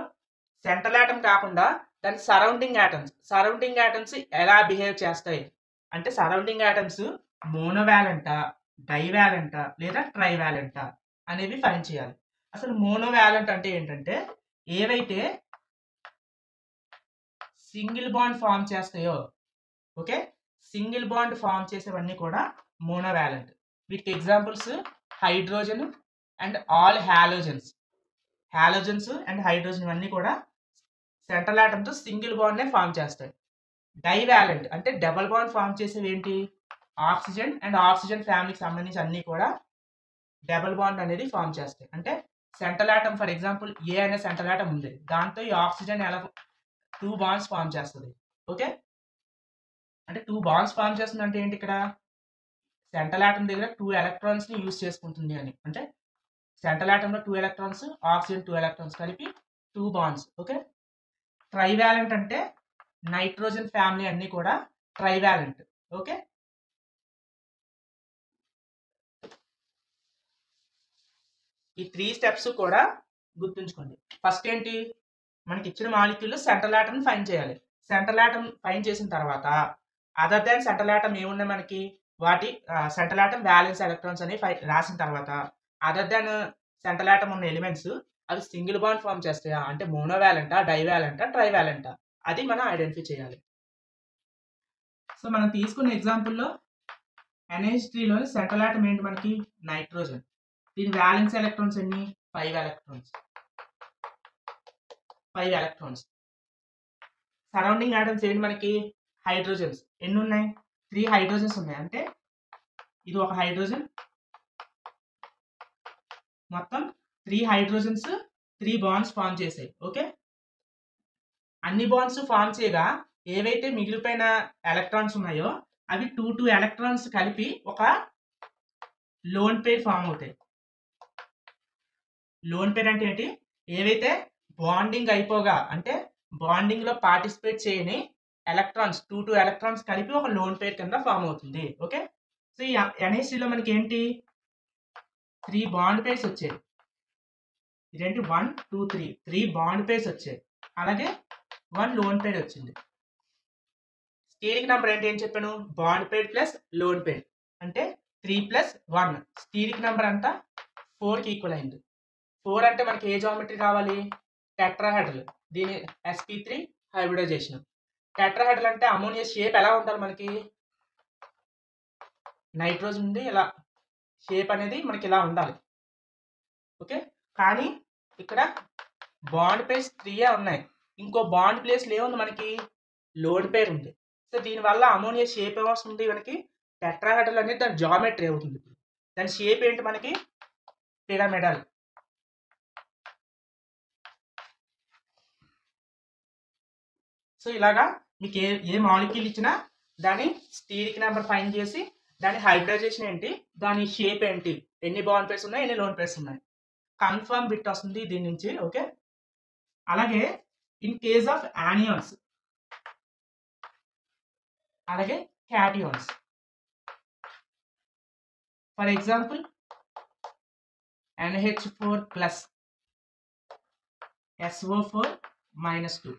central atom కాకుండా దాని సరౌండింగ్ ఆటమ్స్ ఎలా బిహేవ్ చేస్తాయి అంటే, సరౌండింగ్ ఆటమ్స్ మోనోవాలెంటా, డైవాలెంటా లేదా ట్రైవాలెంటా అనేవి ఫైండ్ చేయాలి. అసలు మోనోవాలెంట్ అంటే ఏంటంటే, ఏవైతే సింగిల్ బాండ్ ఫామ్ చేస్తాయో, ఓకే, సింగిల్ బాండ్ ఫామ్ చేసేవన్నీ కూడా మోనోవాలెంట్. వీటికి examples hydrogen and all halogens and hydrogen ఇవన్నీ కూడా సెంట్రల్ ఆటమ్తో సింగిల్ బాండ్నే ఫామ్ చేస్తాయి. డైవాలెంట్ అంటే డబుల్ బాండ్ ఫామ్ చేసేవి ఏంటి? ఆక్సిజన్ అండ్ ఆక్సిజన్ ఫ్యామిలీకి సంబంధించి అన్నీ కూడా డబుల్ బాండ్ అనేది ఫామ్ చేస్తాయి. అంటే సెంట్రల్ ఆటమ్, ఫర్ ఎగ్జాంపుల్ ఏ అనే సెంట్రల్ ఆటమ్ ఉంది, దాంతో ఈ ఆక్సిజన్ ఎలా 2 బాండ్స్ ఫామ్ చేస్తుంది. ఓకే, అంటే 2 బాండ్స్ ఫామ్ చేస్తుంది అంటే ఏంటి? ఇక్కడ సెంట్రల్ ఆటమ్ దగ్గర 2 ఎలక్ట్రాన్స్ని యూజ్ చేసుకుంటుంది అని. అంటే సెంట్రల్ ఆటంలో 2 ఎలక్ట్రాన్స్, ఆక్సిజన్ 2 ఎలక్ట్రాన్స్ కలిపి 2 బాండ్స్. ఓకే, ట్రైవాలెంట్ అంటే నైట్రోజన్ ఫ్యామిలీ అన్ని కూడా ట్రైవాలెంట్. ఓకే, ఈ 3 స్టెప్స్ కూడా గుర్తుంచుకోండి. ఫస్ట్ ఏంటి? మనకి ఇచ్చిన మాలిక్యూల్ సెంట్రల్ ఆటమ్ ఫైండ్ చేయాలి. సెంట్రల్ ఆటమ్ ఫైండ్ చేసిన తర్వాత అదర్ దాన్ సెంట్రల్ ఆటమ్ ఏమున్నాయి మనకి, వాటి సెంట్రల్ ఆటమ్ వ్యాలెన్స్ ఎలక్ట్రాన్స్ అనేవి రాసిన తర్వాత అదర్ దాన్ సెంట్రల్ ఆటమ్ ఉన్న ఎలిమెంట్స్ అవి సింగిల్ బాండ్ ఫామ్ చేస్తాయా అంటే మోనోవాలెంటా, డైవాలెంటా, ట్రైవాలెంటా, అది మనం ఐడెంటిఫై చేయాలి. సో మనం తీసుకున్న ఎగ్జాంపుల్లో NH3లోని సెంట్రల్ ఆటమ్ ఏంటి మనకి? నైట్రోజన్. దీని వ్యాలెన్స్ ఎలక్ట్రాన్స్ ఎన్ని? 5 ఎలక్ట్రాన్స్. సరౌండింగ్ ఆటమ్స్ ఏంటి మనకి? హైడ్రోజన్స్. ఎన్ని ఉన్నాయి? 3 హైడ్రోజన్స్ ఉన్నాయి. అంటే ఇది ఒక హైడ్రోజన్, మొత్తం 3 హైడ్రోజన్స్ 3 బాండ్స్ ఫామ్ చేసాయి. ఓకే, అన్ని బాండ్స్ ఫామ్ చేయగా ఏవైతే మిగిలిపోయిన ఎలక్ట్రాన్స్ ఉన్నాయో అవి 2 ఎలక్ట్రాన్స్ కలిపి ఒక లోన్ పేర్ ఫామ్ అవుతాయి. లోన్ పేర్ అంటే ఏంటి? ఏవైతే బాండింగ్ అయిపోగా అంటే బాండింగ్ లో పార్టిసిపేట్ చేయని ఎలక్ట్రాన్స్ 2 ఎలక్ట్రాన్స్ కలిపి ఒక లోన్ పేర్ కింద ఫామ్ అవుతుంది. ఓకే, సో ఈ NH3లో మనకి ఏంటి? 3 బాండ్ పేర్స్ వచ్చాయి. ఇదేంటి? 1 2 3 బాండ్ పేర్స్ వచ్చాయి. అలాగే 1 లోన్ పేర్ వచ్చింది. స్టీరిక్ నెంబర్ ఏంటి? ఏం చెప్పాను? Bond pair plus lone pair అంటే 3 + 1. స్టీరిక్ నెంబర్ అంతా 4కి ఈక్వల్ అయింది. 4 అంటే మనకి ఏ జామెట్రీ కావాలి? టెట్రాహెడ్రల్. దీని sp3 హైబ్రిడైజేషన్. టెట్రాహెడ్రల్ అంటే అమోనియా షేప్ ఎలా ఉండాలి మనకి? నైట్రోజన్ ఉంది, ఇలా షేప్ అనేది మనకి ఇలా ఉండాలి. ఓకే, కానీ ఇక్కడ బాండ్ పేర్స్ 3 ఉన్నాయి. ఇంకో బాండ్ ప్లేస్లో ఏముంది మనకి? లోన్ పేర్ ఉంది. సో దీనివల్ల అమోనియా షేప్ ఏమొస్తుంది మనకి? టెట్రాహెడ్రల్ అనేది దాని జామెట్రీ అవుతుంది. దాని షేప్ ఏంటి మనకి? పిరమిడల్. సో ఇలాగా మీకు ఏ మాలిక్యూల్ ఇచ్చినా దాని స్టీరిక్ నెంబర్ ఫైండ్ చేసి దాని హైబ్రిడైజేషన్ ఏంటి, దాని షేప్ ఏంటి, ఎన్ని బాండ్ పేర్స్ ఉన్నాయి, ఎన్ని లోన్ పేర్స్ ఉన్నాయి, కన్ఫర్మ్ బిట్ వస్తుంది దీని నుంచి. ఓకే, అలాగే ఇన్ కేస్ ఆఫ్ యానియాన్స్, అలాగే cations. For example NH4 plus SO4 -2.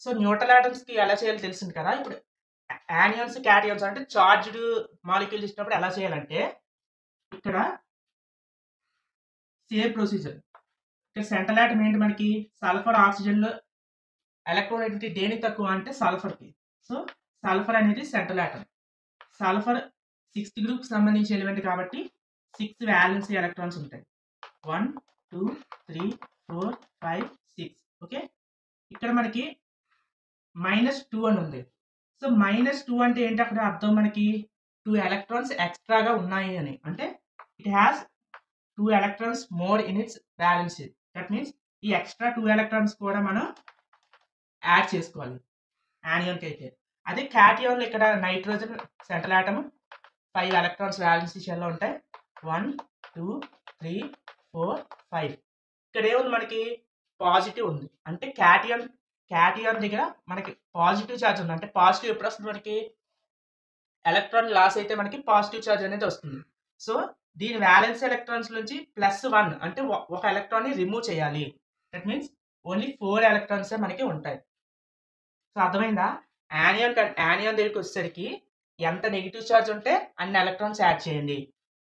So neutral atoms కి ఎలా చేయాలో తెలిసింది కదా. ఇప్పుడు యానియన్స్ క్యాటియోన్స్ అంటే చార్జ్డ్ మాలిక్యూల్స్ ఇచ్చినప్పుడు ఎలా చేయాలంటే ఇక్కడ సేమ్ ప్రొసీజర్. ఇక్కడ సెంట్రల్ ఆటమ్ ఏంటి మనకి సల్ఫర్ ఆక్సిజన్లో ఎలక్ట్రోనెగటివిటీ దేనికి తక్కువ అంటే సల్ఫర్కి. సో సల్ఫర్ అనేది central atom. Sulphur 6th group సంబంధించిన ఎలిమెంట్ కాబట్టి 6 వ్యాలెన్సీ ఎలక్ట్రాన్స్ ఉంటాయి. 1 2 3 4 5 6. ఓకే, ఇక్కడ మనకి -2 అని ఉంది. సో -2 అంటే ఏంటి అక్కడ అర్థం మనకి 2 ఎలక్ట్రాన్స్ ఎక్స్ట్రాగా ఉన్నాయి అని. అంటే it has 2 electrons more in its valency. That means ఈ ఎక్స్ట్రా 2 ఎలక్ట్రాన్స్ కూడా మనం యాడ్ చేసుకోవాలి యానియాన్కి అయితే. అదే క్యాటియాన్ ఇక్కడ nitrogen central atom 5 electrons valency షెల్లో ఉంటాయి. 1 2 3 4 5. ఇక్కడ ఏముంది మనకి పాజిటివ్ ఉంది. అంటే క్యాటియాన్ దగ్గర మనకి పాజిటివ్ ఛార్జ్ ఉంది. అంటే పాజిటివ్ ఎప్పుడు వస్తుంది మనకి ఎలక్ట్రాన్ లాస్ అయితే మనకి పాజిటివ్ ఛార్జ్ అనేది వస్తుంది. సో దీని వ్యాలెన్స్ ఎలక్ట్రాన్స్ నుంచి +1 అంటే ఒక ఎలక్ట్రాన్ని రిమూవ్ చేయాలి. దట్ మీన్స్ ఓన్లీ 4 ఎలక్ట్రాన్స్ మనకి ఉంటాయి. సో అర్థమైందా. యానియాన్ దగ్గరికి వచ్చేసరికి ఎంత నెగిటివ్ ఛార్జ్ ఉంటే అన్ని ఎలక్ట్రాన్స్ యాడ్ చేయండి.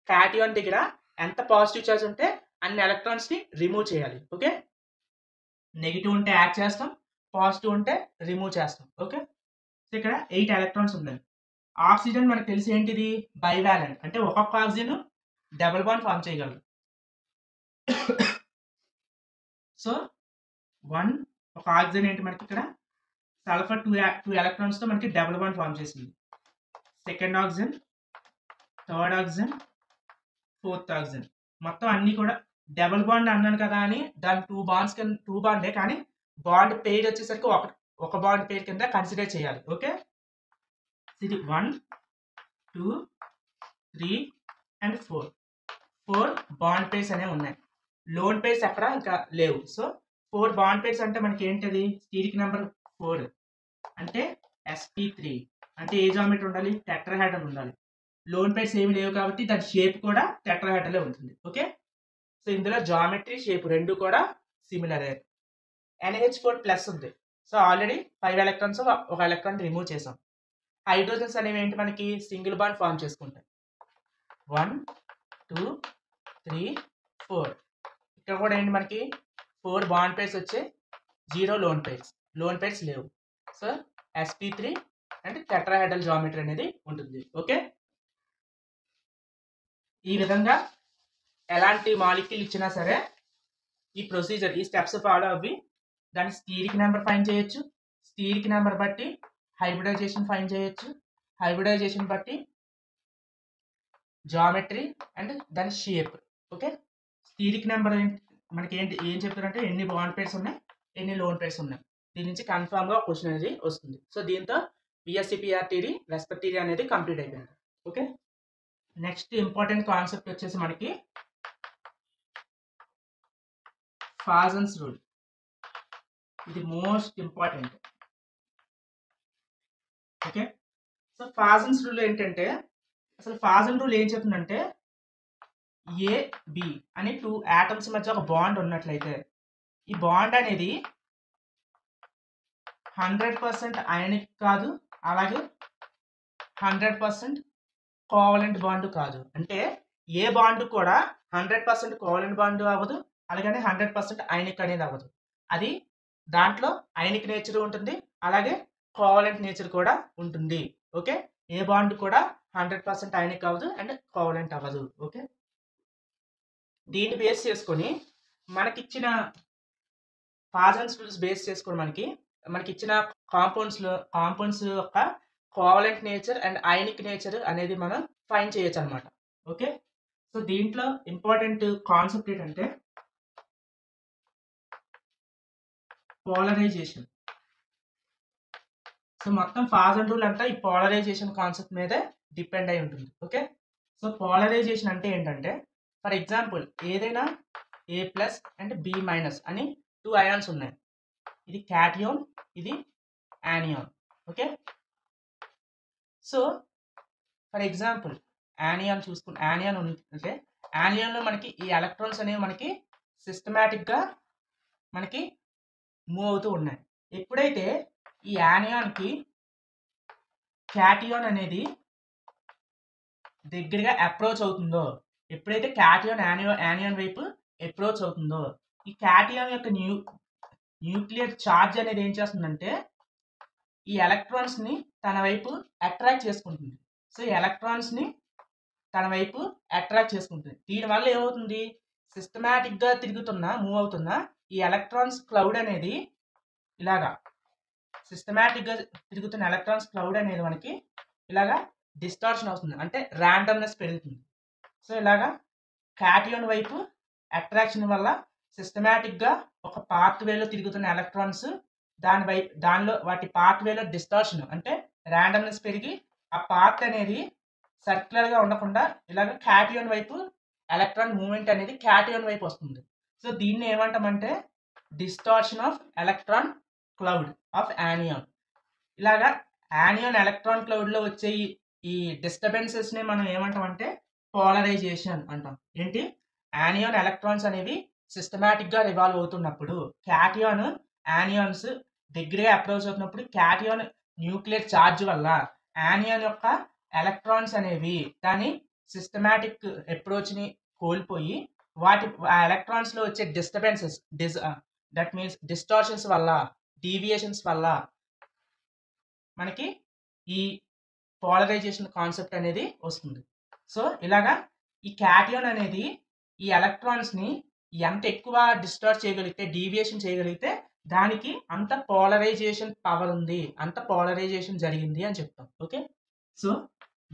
క్యాటియాన్ దగ్గర ఎంత పాజిటివ్ ఛార్జ్ ఉంటే అన్ని ఎలక్ట్రాన్స్ని రిమూవ్ చేయాలి. ఓకే, నెగిటివ్ ఉంటే యాడ్ చేస్తాం, పాజిటివ్ ఉంటే రిమూవ్ చేస్తాం. ఓకే, సో ఇక్కడ 8 ఎలక్ట్రాన్స్ ఉన్నాయి. ఆక్సిజన్ మనకు తెలిసి ఏంటిది బైవాలెంట్. అంటే ఒక్కొక్క ఆక్సిజన్ డబుల్ బాండ్ ఫామ్ చేయగలరు. సో 1 ఒక ఆక్సిజన్ ఏంటి మనకి ఇక్కడ సల్ఫర్ 2 ఎలక్ట్రాన్స్తో మనకి డబుల్ బాండ్ ఫామ్ చేసింది. Second oxygen, third oxygen, fourth oxygen, మొత్తం అన్ని కూడా డబుల్ బాండ్ అన్నాను కదా అని దాని 2 బాండే, కానీ బాండ్ పేర్ వచ్చేసరికి ఒక బాండ్ పేర్ కింద కన్సిడర్ చేయాలి. ఓకే, ఇది 1 2 3 అండ్ 4 బాండ్ పేర్స్ అనేవి ఉన్నాయి. లోన్ పేర్స్ ఎక్కడ ఇంకా లేవు. సో 4 బాండ్ పేర్స్ అంటే మనకి ఏంటది స్టీరిక్ నెంబర్ 4 అంటే sp3. అంటే ఏ జామెట్రీ ఉండాలి టెట్రాహెడ్రల్ ఉండాలి. లోన్ పేర్స్ ఏమి లేవు కాబట్టి దాని షేప్ కూడా టెట్రాహెడ్రలే ఉంటుంది. ఓకే, సో ఇందులో జామెట్రీ షేప్ రెండు కూడా సిమిలర్. NH4 ప్లస్ ఉంది. సో ఆల్రెడీ 5 ఎలక్ట్రాన్స్ ఒక ఎలక్ట్రాన్ రిమూవ్ చేసాం. హైడ్రోజన్స్ అనేవి ఏంటి మనకి సింగిల్ బాండ్ ఫామ్ చేసుకుంటాయి. 1 2 3 4. ఇక్కడ కూడా ఏంటి మనకి 4 బాండ్ పేర్స్ వచ్చే 0 లోన్ పేర్స్ లేవు. సో sp3 అంటే టెట్రాహెడ్రల్ జామెట్రీ అనేది ఉంటుంది. ఓకే, ఈ విధంగా ఎలాంటి మాలిక్యూల్ ఇచ్చినా సరే ఈ ప్రొసీజర్ ఈ స్టెప్స్ ఫాలో అవ్వి దాని స్టీరిక్ నెంబర్ ఫైండ్ చేయొచ్చు. స్టీరిక్ నెంబర్ బట్టి హైబ్రిడైజేషన్ ఫైండ్ చేయొచ్చు. హైబ్రిడైజేషన్ బట్టి జామెట్రీ అండ్ దాని షేప్. ఓకే, స్టీరిక్ నెంబర్ మనకి ఏం చెప్తారంటే ఎన్ని బాండ్ పేర్స్ ఉన్నాయి, ఎన్ని లోన్ పేర్స్ ఉన్నాయి. దీని నుంచి కన్ఫామ్గా క్వశ్చన్ అనేది వస్తుంది. సో దీంతో BSc-PRTD రెస్పెక్టివ్ అనేది కంప్లీట్ అయిపోయింది. ఓకే, నెక్స్ట్ ఇంపార్టెంట్ కాన్సెప్ట్ వచ్చేసి మనకి ఫాజన్స్ రూల్. ఇది most important. Okay, so Fajans rule ఏంటంటే అసలు ఫాజన్ రూల్ ఏం చెప్తుందంటే A B అని 2 ఆటమ్స్ మధ్య ఒక బాండ్ ఉన్నట్లయితే ఈ బాండ్ అనేది 100% అయానిక్ కాదు, అలాగే 100% కోవలెంట్ బాండ్ కాదు. అంటే ఏ బాండ్ కూడా 100% కోవలెంట్ బాండ్ అవ్వదు, అలాగనే 100% అయానిక్ అనేది అవ్వదు. అది దాంట్లో అయానిక్ నేచర్ ఉంటుంది, అలాగే కోవలెంట్ నేచర్ కూడా ఉంటుంది. ఓకే, ఏ బాండ్ కూడా 100% అయానిక్ అవ్వదు అండ్ కోవలెంట్ అవ్వదు. ఓకే, దీన్ని బేస్ చేసుకొని మనకిచ్చిన ఫాజన్స్ రూల్స్ బేస్ చేసుకొని మనకిచ్చిన కాంపౌండ్స్ యొక్క covalent nature and ionic nature అనేది మనం ఫైండ్ చేయొచ్చు అనమాట. ఓకే, సో దీంట్లో ఇంపార్టెంట్ కాన్సెప్ట్ ఏంటంటే పోలరైజేషన్. సో మొత్తం ఫాజన్ రూల్ అంతా ఈ పోలరైజేషన్ కాన్సెప్ట్ మీదే డిపెండ్ అయి ఉంటుంది. ఓకే, సో పోలరైజేషన్ అంటే ఏంటంటే ఫర్ ఎగ్జాంపుల్ ఏదైనా A+ అండ్ B- అని 2 అయాన్స్ ఉన్నాయి. ఇది క్యాటియోన్, ఇది anion. Okay, so for example anion చూసుకుంటే యానియాన్ అంటే యానియాన్లో మనకి ఈ ఎలక్ట్రాన్స్ అనేవి మనకి సిస్టమేటిక్గా మనకి మూవ్ అవుతూ ఉన్నాయి. ఎప్పుడైతే ఈ యానియాన్కి క్యాటియాన్ అనేది దగ్గరగా అప్రోచ్ అవుతుందో, ఎప్పుడైతే క్యాటియాన్ యానియాన్ వైపు అప్రోచ్ అవుతుందో, ఈ క్యాటియాన్ యొక్క న్యూక్లియర్ ఛార్జ్ అనేది ఏం చేస్తుందంటే ఈ ఎలక్ట్రాన్స్ని తన వైపు అట్రాక్ట్ చేసుకుంటుంది. సో ఈ ఎలక్ట్రాన్స్ని తన వైపు అట్రాక్ట్ చేసుకుంటుంది. దీనివల్ల ఏమవుతుంది, సిస్టమేటిక్గా మూవ్ అవుతున్న ఈ ఎలక్ట్రాన్స్ క్లౌడ్ అనేది ఇలాగా సిస్టమేటిక్గా తిరుగుతున్న ఎలక్ట్రాన్స్ క్లౌడ్ అనేది మనకి ఇలాగా డిస్టార్షన్ అవుతుంది, అంటే ర్యాండమ్నెస్ పెరుగుతుంది. సో ఇలాగా క్యాటియాన్ వైపు అట్రాక్షన్ వల్ల సిస్టమేటిక్గా ఒక పాత్ వేలో తిరుగుతున్న ఎలక్ట్రాన్స్ దానిలో వాటి పాత్ వేలో డిస్టార్షన్ అంటే ర్యాండమ్నెస్ పెరిగి ఆ పాత్ అనేది సర్క్యులర్గా ఉండకుండా ఇలాగ క్యాటియాన్ వైపు ఎలక్ట్రాన్ మూవ్మెంట్ అనేది క్యాటియాన్ వైపు వస్తుంది. సో దీన్ని ఏమంటామంటే distortion of electron cloud of anion. ఇలాగా యానియాన్ ఎలక్ట్రాన్ క్లౌడ్లో వచ్చే ఈ డిస్టర్బెన్సెస్ని మనం ఏమంటామంటే పోలరైజేషన్ అంటాం. ఏంటి, యానియాన్ ఎలక్ట్రాన్స్ అనేవి సిస్టమేటిక్గా రివాల్వ్ అవుతున్నప్పుడు క్యాటియాన్ యానియాన్స్ దగ్గరగా అప్రోచ్ అవుతున్నప్పుడు క్యాటియాన్ న్యూక్లియర్ ఛార్జ్ వల్ల యానియాన్ యొక్క ఎలక్ట్రాన్స్ అనేవి దాని సిస్టమేటిక్ అప్రోచ్ని కోల్పోయి ఆ ఎలక్ట్రాన్స్లో వచ్చే డిస్టర్బెన్సెస్ దట్ మీన్స్ డిస్టార్షన్స్ వల్ల, డీవియేషన్స్ వల్ల మనకి ఈ పోలరైజేషన్ కాన్సెప్ట్ అనేది వస్తుంది. సో ఇలాగా ఈ క్యాటియాన్ అనేది ఈ ఎలక్ట్రాన్స్ని ఎంత ఎక్కువ డిస్టార్ట్ చేయగలిగితే, డీవియేషన్ చేయగలిగితే దానికి అంత పోలరైజేషన్ పవర్ ఉంది, అంత పోలరైజేషన్ జరిగింది అని చెప్తాం. Okay, so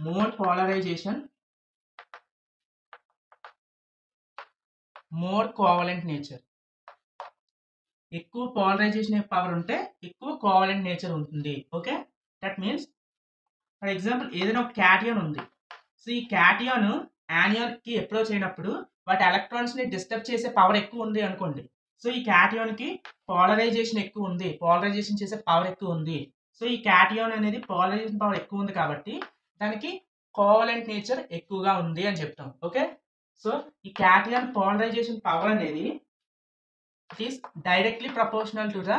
more polarisation, more covalent nature. ఎక్కువ పోలరైజేషన్ పవర్ ఉంటే ఎక్కువ కోవలెంట్ నేచర్ ఉంటుంది. Okay, that means for example ఏదైనా ఒక క్యాటియాన్ ఉంది. సో ఈ క్యాటియాన్ యానియాన్కి అప్రోచ్ అయినప్పుడు వాటి ఎలక్ట్రాన్స్ని డిస్టర్బ్ చేసే పవర్ ఎక్కువ ఉంది అనుకోండి. సో ఈ క్యాటియాన్కి పోలరైజేషన్ ఎక్కువ ఉంది, పోలరైజేషన్ చేసే పవర్ ఎక్కువ ఉంది. సో ఈ క్యాటియాన్ అనేది పోలరైజేషన్ పవర్ ఎక్కువ ఉంది కాబట్టి దానికి కోవలెంట్ నేచర్ ఎక్కువగా ఉంది అని చెప్తాం. ఓకే, సో ఈ క్యాటియాన్ పోలరైజేషన్ పవర్ అనేది it is directly proportional to the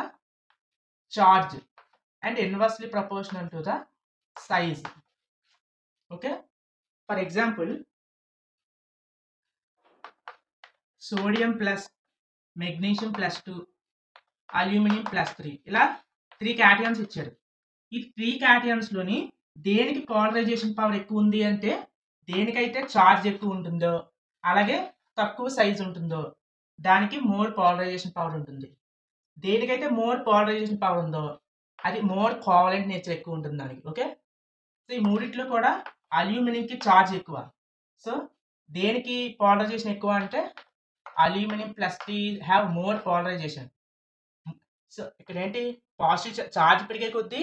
charge and inversely proportional to the size. Okay, for example sodium plus magnesium plus 2 aluminium plus 3 ఇలా 3 క్యాటియాన్స్ ఇచ్చారు. ఈ 3 క్యాటియాన్స్ లోని దేనికి పోలరైజేషన్ పవర్ ఎక్కువ ఉంది అంటే దేనికైతే ఛార్జ్ ఎక్కువ ఉంటుందో అలాగే తక్కువ సైజ్ ఉంటుందో దానికి మోర్ పోలరైజేషన్ పవర్ ఉంటుంది. దేనికైతే మోర్ పోలరైజేషన్ పవర్ ఉందో అది మోర్ కోవలెంట్ నేచర్ ఎక్కువ ఉంటుంది దానికి. ఓకే, సో ఈ మూడిట్లో కూడా అల్యూమినియంకి ఛార్జ్ ఎక్కువ. సో దేనికి పోలరైజేషన్ ఎక్కువ అంటే aluminium plus 3 have more polarisation. So ఇక్కడ ఏంటి, పాజిటివ్ ఛార్జ్ పెరిగే కొద్దీ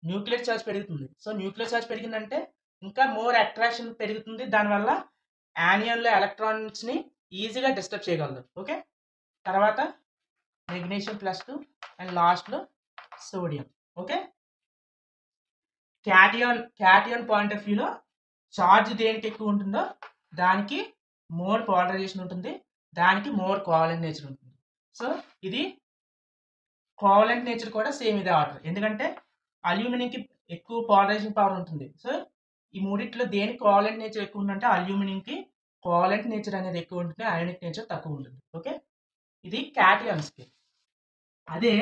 న్యూక్లియర్ ఛార్జ్ పెరుగుతుంది. సో న్యూక్లియర్ ఛార్జ్ పెరిగిందంటే ఇంకా మోర్ అట్రాక్షన్ పెరుగుతుంది, దానివల్ల యానియాన్లో ఎలక్ట్రాన్స్ని ఈజీగా డిస్టర్బ్ చేయగలదు. ఓకే, తర్వాత మెగ్నీషియం ప్లస్ 2 అండ్ లాస్ట్లో sodium. Okay, cation point of వ్యూలో ఛార్జ్ దేనికి ఎక్కువ ఉంటుందో దానికి మోర్ పోలరైజేషన్ ఉంటుంది, దానికి మోర్ కోవలెంట్ నేచర్ ఉంటుంది. సో ఇది కోవలెంట్ నేచర్ కూడా సేమ్ ఇదే ఆర్డర్, ఎందుకంటే అల్యూమినియంకి ఎక్కువ పోలరైజేషన్ పవర్ ఉంటుంది. సో ఈ మూడిట్లో దేనికి కోవలెంట్ నేచర్ ఎక్కువ ఉందంటే అల్యూమినియంకి కోవలెంట్ నేచర్ అనేది ఎక్కువ ఉంటుంది, అయానిక్ నేచర్ తక్కువ ఉంటుంది. ఓకే, ఇది క్యాటియాన్స్కి. అదే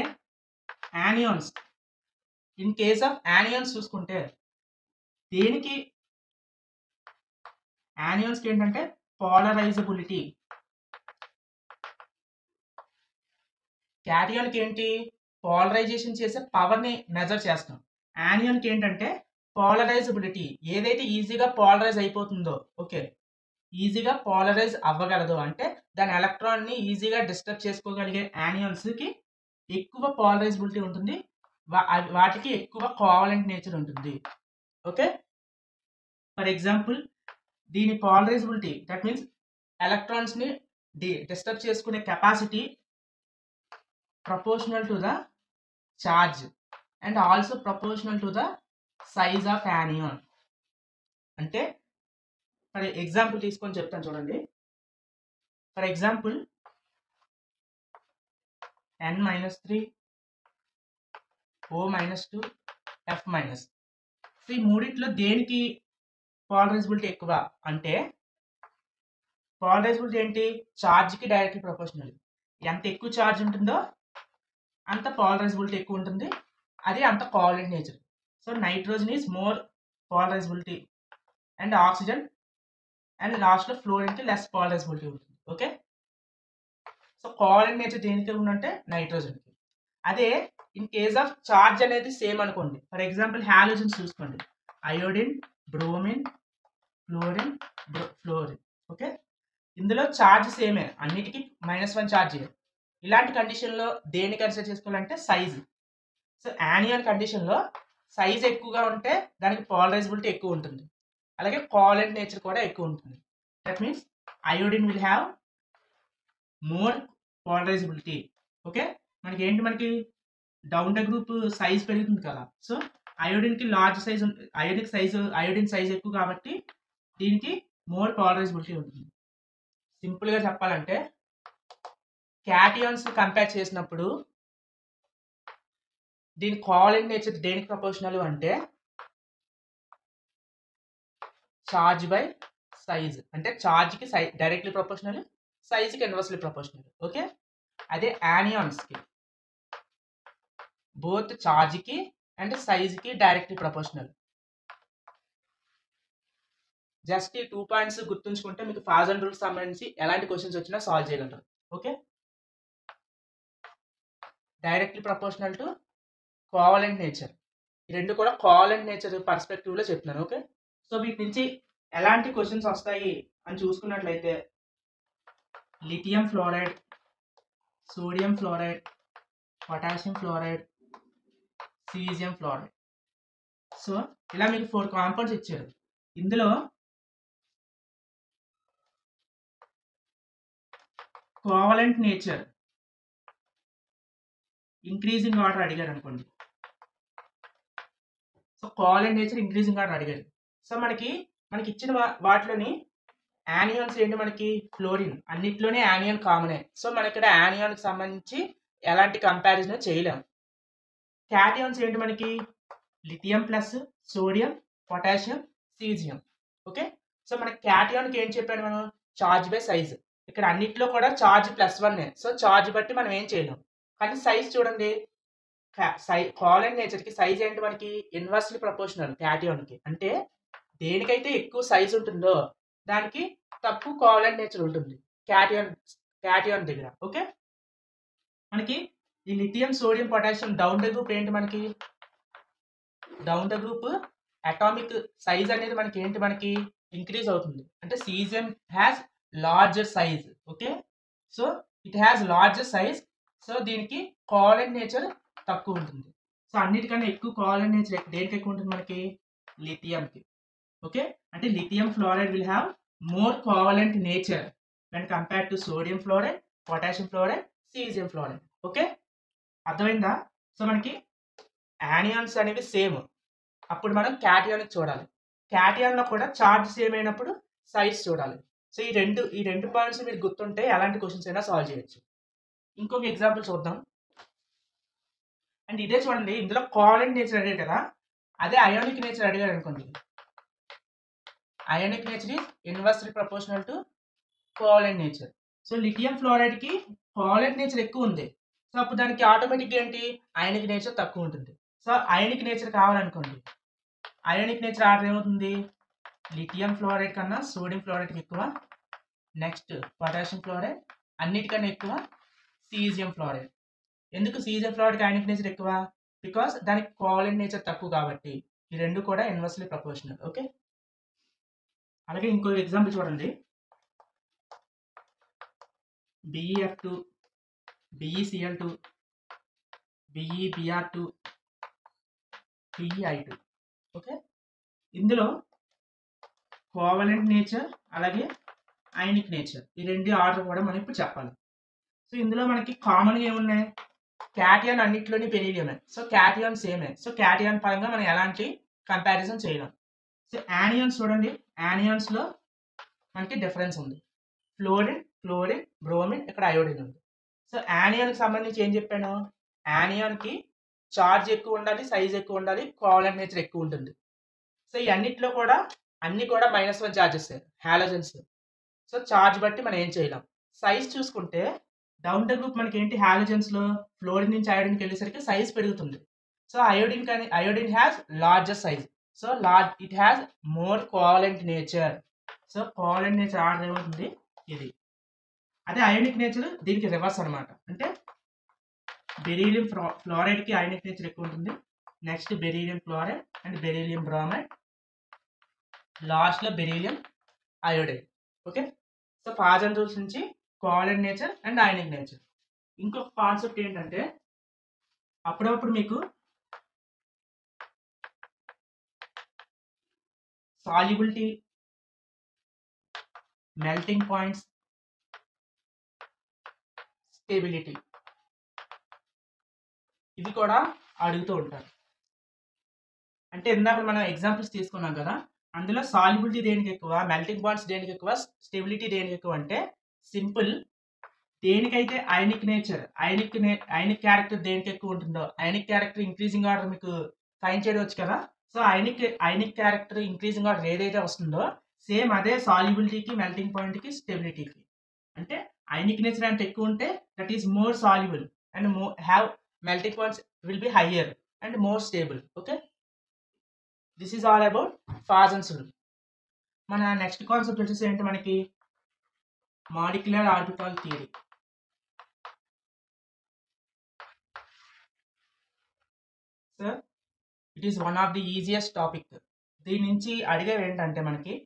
anions, in case of anions చూసుకుంటే దేనికి యానియాన్స్కి ఏంటంటే పోలరైజబిలిటీ. క్యాటియాన్కి ఏంటి, పోలరైజేషన్ చేసే పవర్ని మెజర్ చేస్తాం. యానియాన్కి ఏంటంటే పోలరైజబిలిటీ, ఏదైతే ఈజీగా పోలరైజ్ అయిపోతుందో, ఓకే ఈజీగా పోలరైజ్ అవ్వగలదు అంటే దాని ఎలక్ట్రాన్ని ఈజీగా డిస్టర్బ్ చేసుకోగలిగే యానియాన్స్కి ఎక్కువ పోలరైజబిలిటీ ఉంటుంది, వాటికి ఎక్కువ కోవలెంట్ నేచర్ ఉంటుంది. ఓకే, ఫర్ ఎగ్జాంపుల్ దీని పోలరైజబిలిటీ దట్ మీన్స్ ఎలక్ట్రాన్స్ని డిస్టర్బ్ చేసుకునే capacity proportional to the charge and also proportional to the size of anion. అంటే ఫర్ ఎగ్జాంపుల్ తీసుకొని చెప్తాను చూడండి. For example N-3, O-2, F-. ఈ మూడిట్లో దేనికి పోలరైజబిలిటీ ఎక్కువ అంటే, పోలరైజబిలిటీ ఏంటి, ఛార్జ్కి డైరెక్ట్లీ ప్రపోర్షనల్. ఎంత ఎక్కువ ఛార్జ్ ఉంటుందో అంత పోలరైజబిలిటీ ఎక్కువ ఉంటుంది, అది అంత covalent nature. So nitrogen is more polarisability and oxygen and లాస్ట్లో ఫ్లోరిన్కి లెస్ పోలరైజబిలిటీ ఉంటుంది. ఓకే, సో కోవలెంట్ నేచర్ దేనికి ఉందంటే నైట్రోజన్కి. అదే ఇన్ కేస్ ఆఫ్ చార్జ్ అనేది సేమ్ అనుకోండి. ఫర్ ఎగ్జాంపుల్ హాలోజన్స్ చూసుకోండి, iodine, bromine, fluorine, fluorine. Okay, ఇందులో ఛార్జ్ సేమే, అన్నిటికీ -1 ఛార్జ్. ఇలాంటి కండిషన్లో దేన్ని కన్సిడర్ చేసుకోవాలంటే సైజ్. సో యానియాన్ కండిషన్లో సైజ్ ఎక్కువగా ఉంటే దానికి పోలరైజబిలిటీ ఎక్కువ ఉంటుంది, అలాగే కోవలెంట్ నేచర్ కూడా ఎక్కువ ఉంటుంది. That means iodine will have more polarisability. Okay, మనకి డౌన్ ద గ్రూప్ సైజ్ పెరుగుతుంది కదా, సో అయోడిన్కి లార్జ్ సైజ్, అయోడిన్ సైజ్ ఎక్కువ కాబట్టి దీనికి మోర్ పోలరైజబిలిటీ ఉంటుంది. సింపుల్గా చెప్పాలంటే క్యాటియాన్స్ కంపేర్ చేసినప్పుడు దీని కోవలెంట్ నేచర్ దేనికి ప్రపోర్షనల్ అంటే చార్జ్ బై సైజ్. అంటే ఛార్జ్కి డైరెక్ట్లీ ప్రపోర్షనల్, సైజ్కి ఇన్వర్స్లీ ప్రపోర్షనల్. ఓకే, అదే యానియాన్స్కి బోత్ ఛార్జ్కి అండ్ సైజ్కి డైరెక్ట్లీ ప్రపోర్షనల్. జస్ట్ ఈ 2 పాయింట్స్ గుర్తుంచుకుంటే మీకు ఫాజల్ రూల్స్ సంబంధించి ఎలాంటి క్వశ్చన్స్ వచ్చినా సాల్వ్ చేయగలరు. Okay, directly proportional to covalent nature, ఈ రెండు కూడా కోవలెంట్ నేచర్ పర్స్పెక్టివ్లో చెప్తున్నాను. ఓకే, సో వీటి నుంచి ఎలాంటి క్వశ్చన్స్ వస్తాయి అని చూసుకున్నట్లయితే lithium fluoride, sodium fluoride, potassium fluoride, caesium fluoride. So ఇలా మీకు 4 కాంపౌండ్స్ ఇచ్చారు. ఇందులో కోవలెంట్ నేచర్ ఇంక్రీజింగ్ ఆర్డర్ అడిగారు అనుకోండి. So covalent nature increasing order అడిగారు. సో మనకి ఇచ్చిన వాటిలోని యానియాన్స్ ఏంటి, మనకి ఫ్లోరిన్, అన్నిట్లోనే యానియాన్ కామనే. సో మన ఇక్కడ యానియాన్కి సంబంధించి ఎలాంటి కంపారిజన్ చేయలేము. క్యాటియాన్స్ ఏంటి, మనకి lithium plus sodium, potassium, caesium. Okay, so మనకి క్యాటియాన్కి ఏం చెప్పాను మనం, చార్జ్ బై సైజ్. ఇక్కడ అన్నిట్లో కూడా చార్జ్ +1. సో చార్జ్ బట్టి మనం ఏం చేయలేం. కానీ సైజ్ చూడండి, కోవలెంట్ నేచర్కి సైజ్ ఏంటి, మనకి ఇన్వర్స్లీ ప్రపోర్షనల్ క్యాటియాన్కి. అంటే దేనికైతే ఎక్కువ సైజ్ ఉంటుందో దానికి తక్కువ కోవలెంట్ నేచర్ ఉంటుంది క్యాటియాన్ దగ్గర. ఓకే, మనకి ఈ lithium, sodium, potassium down the group ఏంటి, మనకి down the group atomic size అనేది మనకి ఏంటి, మనకి ఇంక్రీజ్ అవుతుంది. అంటే caesium has larger size. Okay, so it has larger size. So దీనికి కోవలెంట్ నేచర్ తక్కువ ఉంటుంది. సో అన్నిటికన్నా ఎక్కువ కోవలెంట్ నేచర్ దేనికి ఎక్కువ ఉంటుంది, మనకి లిథియంకి. ఓకే, అంటే lithium fluoride will have more covalent nature when compared to sodium fluoride, potassium fluoride, caesium fluoride. Okay, అర్థమైందా? సో మనకి యానియాన్స్ అనేవి సేమ్, అప్పుడు మనం క్యాటియాన్కి చూడాలి. క్యాటియాన్లో కూడా చార్జ్ సేమ్ అయినప్పుడు సైజ్ చూడాలి. సో ఈ రెండు పాయింట్స్ మీరు గుర్తుంటే ఎలాంటి క్వశ్చన్స్ అయినా సాల్వ్ చేయొచ్చు. ఇంకొక ఎగ్జాంపుల్ చూద్దాం. అండ్ ఇదే చూడండి, ఇందులో కోవలెంట్ నేచర్ అడిగారు కదా, అదే అయోనిక్ నేచర్ అడిగారు అనుకోండి. Ionic nature is inversely proportional to covalent nature. So lithium ఫ్లోరైడ్కి కోవలెంట్ నేచర్ ఎక్కువ ఉంది. సో అప్పుడు దానికి ఆటోమేటిక్గా ఏంటి, అయోనిక్ నేచర్ తక్కువ ఉంటుంది. సో అయోనిక్ నేచర్ కావాలనుకోండి, అయోనిక్ నేచర్ ఆర్డర్ ఏమవుతుంది, లిథియం ఫ్లోరైడ్ కన్నా సోడియం ఫ్లోరైడ్కి ఎక్కువ, నెక్స్ట్ పొటాషియం ఫ్లోరైడ్, అన్నిటికన్నా ఎక్కువ సీజియం ఫ్లోరైడ్. ఎందుకు సీజియం ఫ్లోరైడ్కి అయోనిక్ నేచర్ ఎక్కువ, బికాస్ దానికి కోవలెంట్ నేచర్ తక్కువ కాబట్టి. ఈ రెండు కూడా ఇన్వర్స్లీ ప్రపోర్షనల్. ఓకే, అలాగే ఇంకో ఎగ్జాంపుల్ చూడండి, BeF2, BeCl2, BeBr2, PeI2. Okay, ఇందులో కోవలెంట్ నేచర్ అలాగే అయోనిక్ నేచర్ ఈ రెండు ఆర్డర్ కూడా మనం ఇప్పుడు చెప్పాలి. సో ఇందులో మనకి కామన్గా ఏమున్నాయి, క్యాటియాన్ అన్నిట్లోని పెరీలియమే. సో క్యాటియాన్ సేమే. సో క్యాటియాన్ పరంగా మనం ఎలాంటి కంపారిజన్ చేయలేం. సో యానియన్స్ చూడండి, యానియన్స్లో మనకి డిఫరెన్స్ ఉంది. ఫ్లోరిన్, క్లోరిన్, బ్రోమిన్, ఇక్కడ అయోడిన్ ఉంది. సో యానియాన్కి సంబంధించి ఏం చెప్పాను, యానియాన్కి చార్జ్ ఎక్కువ ఉండాలి, సైజ్ ఎక్కువ ఉండాలి, కోవాలెంట్ నేచర్ ఎక్కువ ఉంటుంది. సో ఈ అన్నిట్లో కూడా అన్ని కూడా -1 చార్జెస్ హాలోజన్స్. సో చార్జ్ బట్టి మనం ఏం చేయలేం. సైజ్ చూసుకుంటే డౌన్ ద గ్రూప్ మనకి ఏంటి, హాలోజన్స్లో ఫ్లోరిన్ నుంచి అయోడిన్కి వెళ్ళేసరికి సైజ్ పెరుగుతుంది. So iodine has largest size. So it has more covalent nature. So covalent nature order ఏమవుతుంది ఇది. అదే అయోనిక్ నేచర్ దీనికి రివర్స్ అనమాట. అంటే బెరీలియం ఫ్లోరైడ్కి అయోనిక్ నేచర్ ఎక్కువ ఉంటుంది. Next beryllium chloride and beryllium bromide, లాస్ట్లో beryllium iodide. Okay, so Fajan rules నుంచి covalent nature and ionic nature. ఇంకొక కాన్సెప్ట్ ఏంటంటే అప్పుడప్పుడు మీకు సాల్యుబిలిటీ, మెల్టింగ్ పాయింట్స్, స్టెబిలిటీ ఇవి కూడా అడుగుతూ ఉంటారు. అంటే ఇందాక మనం ఎగ్జాంపుల్స్ తీసుకున్నాం కదా, అందులో సాల్యుబిలిటీ దేనికి ఎక్కువ, మెల్టింగ్ పాయింట్స్ దేనికి ఎక్కువ, స్టెబిలిటీ దేనికి ఎక్కువ అంటే సింపుల్. దేనికైతే అయోనిక్ నేచర్, అయోనిక్ క్యారెక్టర్ దేనికి ఎక్కువ ఉంటుందో, అయోనిక్ క్యారెక్టర్ ఇంక్రీజింగ్ ఆర్డర్ మీకు ఫైండ్ చేయవచ్చు కదా. So ionic character increasing order ఏదైతే వస్తుందో సేమ్ అదే సాల్యుబిలిటీకి, మెల్టింగ్ పాయింట్కి, స్టెబిలిటీకి. అంటే అయోనిక్ నేచర్ అంటే ఎక్కువ ఉంటే that is more soluble and have melting points will be higher and more stable. Okay, this is all about Fazan's rule. మన నెక్స్ట్ కాన్సెప్ట్ వచ్చేసి ఏంటి, మనకి molecular orbital theory. Sir it is one of the easiest topic. దీని నుంచి అడిగేవి ఏంటంటే మనకి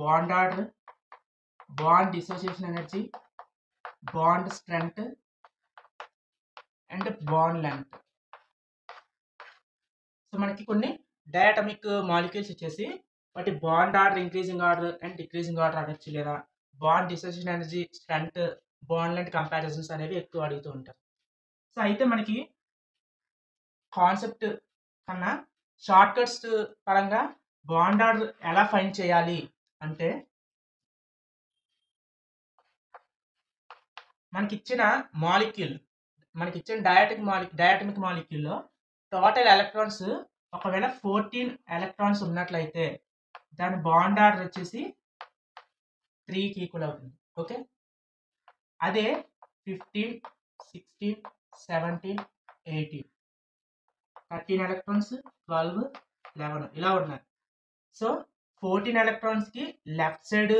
bond order, bond dissociation energy, bond strength and bond length. So మనకి కొన్ని డయాటమిక్ మాలిక్యూల్స్ ఇచ్చేసి వాటి bond order increasing order and decreasing order అడగచ్చు, లేదా bond dissociation energy, strength, bond length comparisons అనేవి ఎక్కువ అడుగుతూ ఉంటారు. సో అయితే మనకి కాన్సెప్ట్ కన్నా షార్ట్ కట్స్ పరంగా బాండ్ ఆర్డర్ ఎలా ఫైండ్ చేయాలి అంటే, మనకిచ్చిన మాలిక్యూల్, మనకిచ్చిన డయాటమిక్ మాలిక్యూల్లో టోటల్ ఎలక్ట్రాన్స్ ఒకవేళ 14 ఎలక్ట్రాన్స్ ఉన్నట్లయితే దాని బాండ్ ఆర్డర్ వచ్చేసి 3కి ఈక్వల్ అవుతుంది. ఓకే, అదే 15, 16, 17, 18, 13 ఎలక్ట్రాన్స్, 12, 11 ఇలా ఉన్నాయి. సో 14 ఎలక్ట్రాన్స్కి left side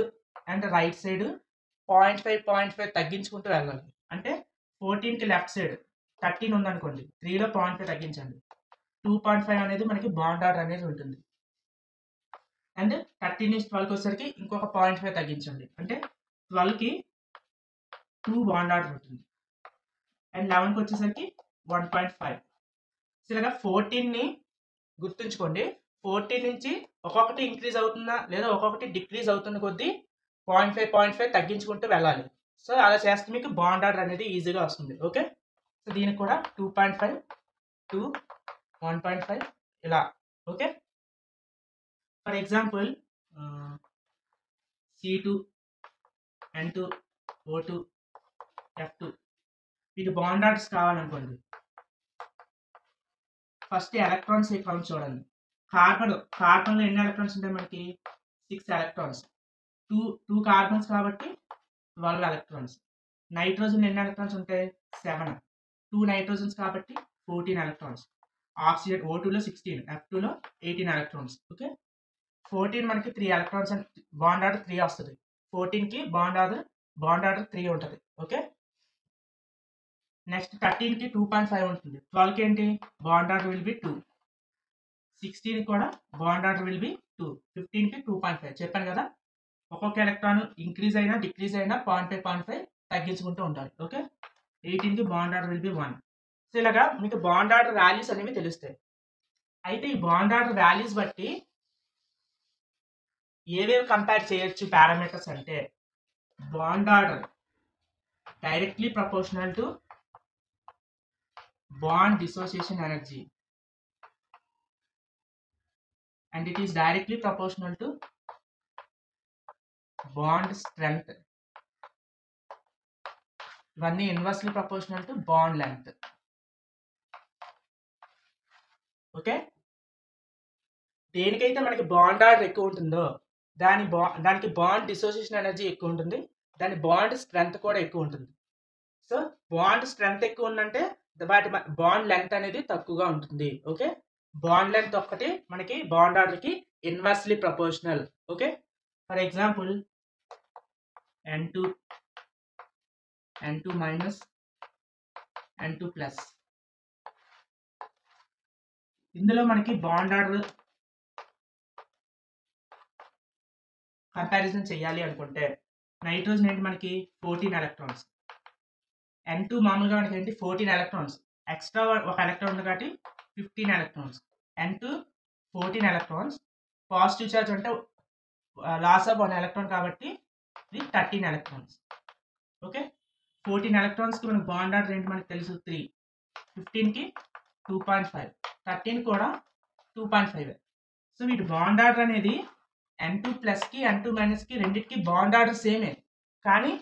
and right side 0.5 తగ్గించుకుంటూ వెళ్ళాలి. అంటే 14కి లెఫ్ట్ సైడ్ 13 ఉందనుకోండి, 3లో 0.5 తగ్గించండి. 2.5 అనేది మనకి బాండ్ ఆర్డర్ అనేది ఉంటుంది. అండ్ 13 నుంచి 12కి వచ్చేసరికి ఇంకొక 0.5 తగ్గించండి. అంటే 12కి 2 బాండ్ ఆర్డర్ ఉంటుంది. అండ్ 11కి వచ్చేసరికి 1.5. సో ఇలాగా 14ని గుర్తుంచుకోండి. 14 నుంచి ఒక్కొక్కటి ఇంక్రీజ్ అవుతుందా లేదా ఒక్కొక్కటి డిక్రీజ్ అవుతున్న కొద్దీ 0.5 తగ్గించుకుంటూ వెళ్ళాలి. సో అలా చేస్తే మీకు బాండ్ ఆర్డర్ అనేది ఈజీగా వస్తుంది. ఓకే, సో దీనికి కూడా 2.5 to 1.5 ఇలా. Okay, for example C2, N2, O2, F2 వీటి బాండ్ ఆర్డర్స్ కావాలనుకోండి. ఫస్ట్ ఎలక్ట్రాన్స్ కౌంట్ చూడండి. కార్బన్లో ఎన్ని ఎలక్ట్రాన్స్ ఉంటాయి మనకి, 6 ఎలక్ట్రాన్స్. 2 కార్బన్స్ కాబట్టి 12 ఎలక్ట్రాన్స్. నైట్రోజన్ ఎన్ని ఎలక్ట్రాన్స్ ఉంటాయి, 7. 2 నైట్రోజన్స్ కాబట్టి 14 ఎలక్ట్రాన్స్. ఆక్సిజన్ O2లో 16, F2లో 18 ఎలక్ట్రాన్స్. ఓకే, 14 మనకి 3 ఎలక్ట్రాన్స్ అండ్ బాండ్ ఆర్డర్ 3 వస్తుంది. 14కి బాండ్ ఆర్డర్ 3 ఉంటుంది. ఓకే, నెక్స్ట్ 13కి 2.5 ఉంటుంది. 12కి ఏంటి బాండ్ ఆర్డర్ విల్ బి 2. 16కి కూడా బాండ్ ఆర్డర్ విల్ బి 2. 15కి 2.5 చెప్పాను కదా. ఒక్కొక్క ఎలక్ట్రాన్ ఇంక్రీజ్ అయినా డిక్రీజ్ అయినా 0.5 తగ్గించుకుంటూ ఉండాలి. ఓకే, 18కి bond order will be 1. So ఇలాగా మీకు బాండ్ ఆర్డర్ వాల్యూస్ అనేవి తెలుస్తాయి. అయితే ఈ బాండ్ ఆర్డర్ వాల్యూస్ బట్టి ఏవేవి కంపేర్ చేయొచ్చు పారామీటర్స్ అంటే, bond order directly proportional to bond dissociation energy. and it is directly proportional to bond strength. ఇవన్నీ inversely proportional to bond length. Okay, దేనికైతే మనకి బాండ్ ఆర్డర్ ఎక్కువ ఉంటుందో దానికి బాండ్ డిసోసియేషన్ ఎనర్జీ ఎక్కువ ఉంటుంది, దాని బాండ్ స్ట్రెంగ్త్ కూడా ఎక్కువ ఉంటుంది. సో బాండ్ స్ట్రెంగ్త్ ఎక్కువ ఉందంటే వాటి బాండ్ లెంగ్త్ అనేది తక్కువగా ఉంటుంది. ఓకే, బాండ్ లెంగ్త్ ఒక్కటి మనకి బాండ్ ఆర్డర్కి inversely proportional. Okay, for example N2 minus N2 plus. ఇందులో మనకి బాండ్ ఆర్డర్ కంపారిజన్ చేయాలి అనుకుంటే నైట్రోజన్ ఏంటి మనకి 14 ఎలక్ట్రాన్స్, N2 మామూలుగా మనకి ఏంటి 14 ఎలక్ట్రాన్స్, ఎక్స్ట్రా ఒక ఎలక్ట్రాన్ ఉంది కాబట్టి 15 electrons. N2 14 electrons, positive charge అంటే లాస్ ఆఫ్ 1 ఎలక్ట్రాన్ కాబట్టి ఇది 13 ఎలక్ట్రాన్స్. ఓకే, 14 ఎలక్ట్రాన్స్కి మనకి బాండ్ ఆర్డర్ ఏంటి మనకి తెలుసు 3, 15కి 2.5, 13 కూడా 2.5. సో వీటి బాండ్ ఆర్డర్ అనేది N2 ప్లస్కి N2 మైనస్కి రెండింటికి బాండ్ ఆర్డర్ సేమే. కానీ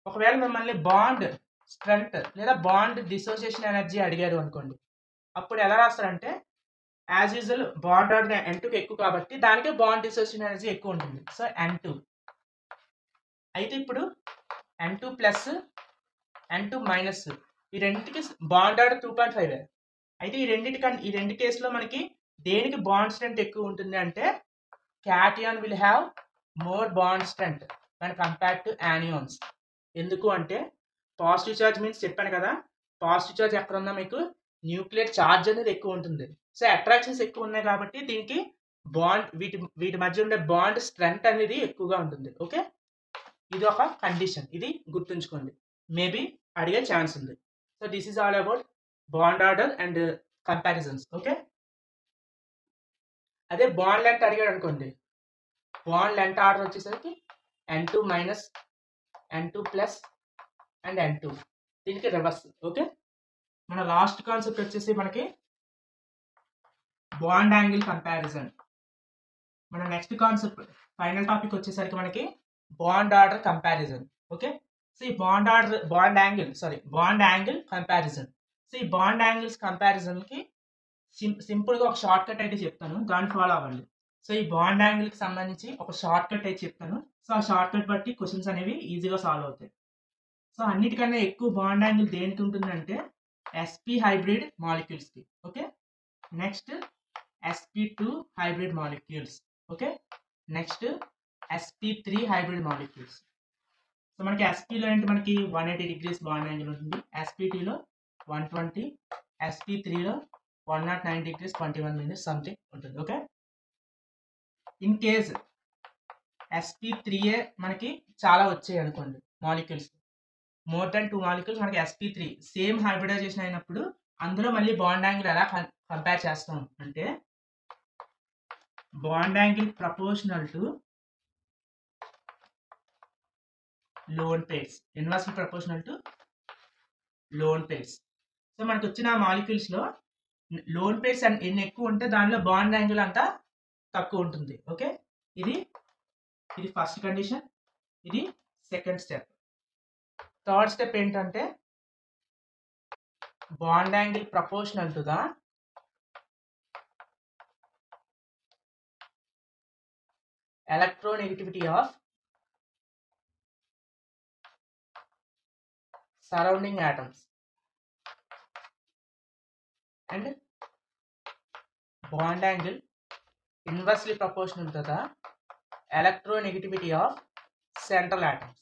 ఒకవేళ మిమ్మల్ని బాండ్ స్ట్రెంగ్త్ లేదా బాండ్ డిసోసియేషన్ ఎనర్జీ అడిగారు అనుకోండి, అప్పుడు ఎలా రాస్తారంటే యాజ్ యూజువల్ బాండ్ ఆర్డర్ N2కి ఎక్కువ కాబట్టి దానికే బాండ్ డిసోసియేషన్ ఎనర్జీ ఎక్కువ ఉంటుంది. So N2. అయితే ఇప్పుడు N2 ప్లస్ N2 మైనస్ ఈ రెండింటికి బాండ్ ఆర్డర్ 2.5. అయితే ఈ రెండు కేసులో మనకి దేనికి బాండ్ స్ట్రెంగ్త్ ఎక్కువ ఉంటుంది అంటే cation will have more bond strength when compared to anions. ఎందుకు అంటే పాజిటివ్ ఛార్జ్ మీన్స్ చెప్పాను కదా, పాజిటివ్ ఛార్జ్ ఎక్కడ ఉందా మీకు న్యూక్లియర్ ఛార్జ్ అనేది ఎక్కువ ఉంటుంది. సో అట్రాక్షన్స్ ఎక్కువ ఉన్నాయి కాబట్టి దీనికి బాండ్ వీటి మధ్య ఉండే బాండ్ స్ట్రెంగ్త్ అనేది ఎక్కువగా ఉంటుంది. ఓకే, ఇది ఒక కండిషన్, ఇది గుర్తుంచుకోండి, మేబీ అడిగే ఛాన్స్ ఉంది. So this is all about bond order and comparisons. Okay, అదే బాండ్ లెంత్ అడిగాడు అనుకోండి, బాండ్ లెంత్ ఆర్డర్ వచ్చేసరికి N2 minus N2 plus and N2, దీనికి రివర్స్. ఓకే, మన లాస్ట్ కాన్సెప్ట్ వచ్చేసి మనకి బాండ్ యాంగిల్ కంపారిజన్. మన నెక్స్ట్ కాన్సెప్ట్ ఫైనల్ టాపిక్ వచ్చేసరికి మనకి bond order comparison. Okay, so ఈ బాండ్ యాంగిల్ కంపారిజన్. సో ఈ బాండ్ యాంగిల్స్ కంపారిజన్కి సింపుల్గా ఒక షార్ట్ కట్ అయితే చెప్తాను, దాన్ని ఫాలో అవ్వండి. సో ఈ బాండ్ యాంగిల్కి సంబంధించి ఒక షార్ట్ కట్ అయితే చెప్తాను. సో ఆ షార్ట్ కట్ బట్టి క్వశ్చన్స్ అనేవి ఈజీగా సాల్వ్ అవుతాయి. సో అన్నిటికన్నా ఎక్కువ బాండ్ యాంగిల్ దేనికి ఉంటుందంటే sp హైబ్రిడ్ మాలిక్యూల్స్కి. Okay, next sp2 hybrid molecules. Okay, next sp3 hybrid molecules. So మనకి sp లో ఏంటి మనకి 180 degrees బాండ్ యాంగిల్ ఉంటుంది, sp2లో 120, sp3లో 109 degrees 21 minutes సంథింగ్ ఉంటుంది. ఓకే, ఇన్ కేస్ sp3a మనకి చాలా వచ్చాయి అనుకోండి మాలిక్యూల్స్, మోర్ దెన్ 2 మాలిక్యూల్స్ మనకి sp3 సేమ్ హైబ్రిడైజేషన్ అయినప్పుడు అందులో మళ్ళీ బాండ్ యాంగిల్ ఎలా కంపేర్ చేస్తాం అంటే bond angle proportional to lone pairs, inversely proportional to lone pairs. So మనకు వచ్చిన మాలిక్యూల్స్లో లోన్ పేర్స్ ఎన్ని ఎక్కువ ఉంటే దానిలో బాండ్ యాంగిల్ అంతా తక్కువ ఉంటుంది. ఓకే, ఇది ఫస్ట్ కండిషన్, ఇది సెకండ్ స్టెప్. థర్డ్ స్టెప్ ఏంటంటే bond angle proportional to the electronegativity of surrounding atoms and bond angle inversely proportional to the electronegativity of central atoms.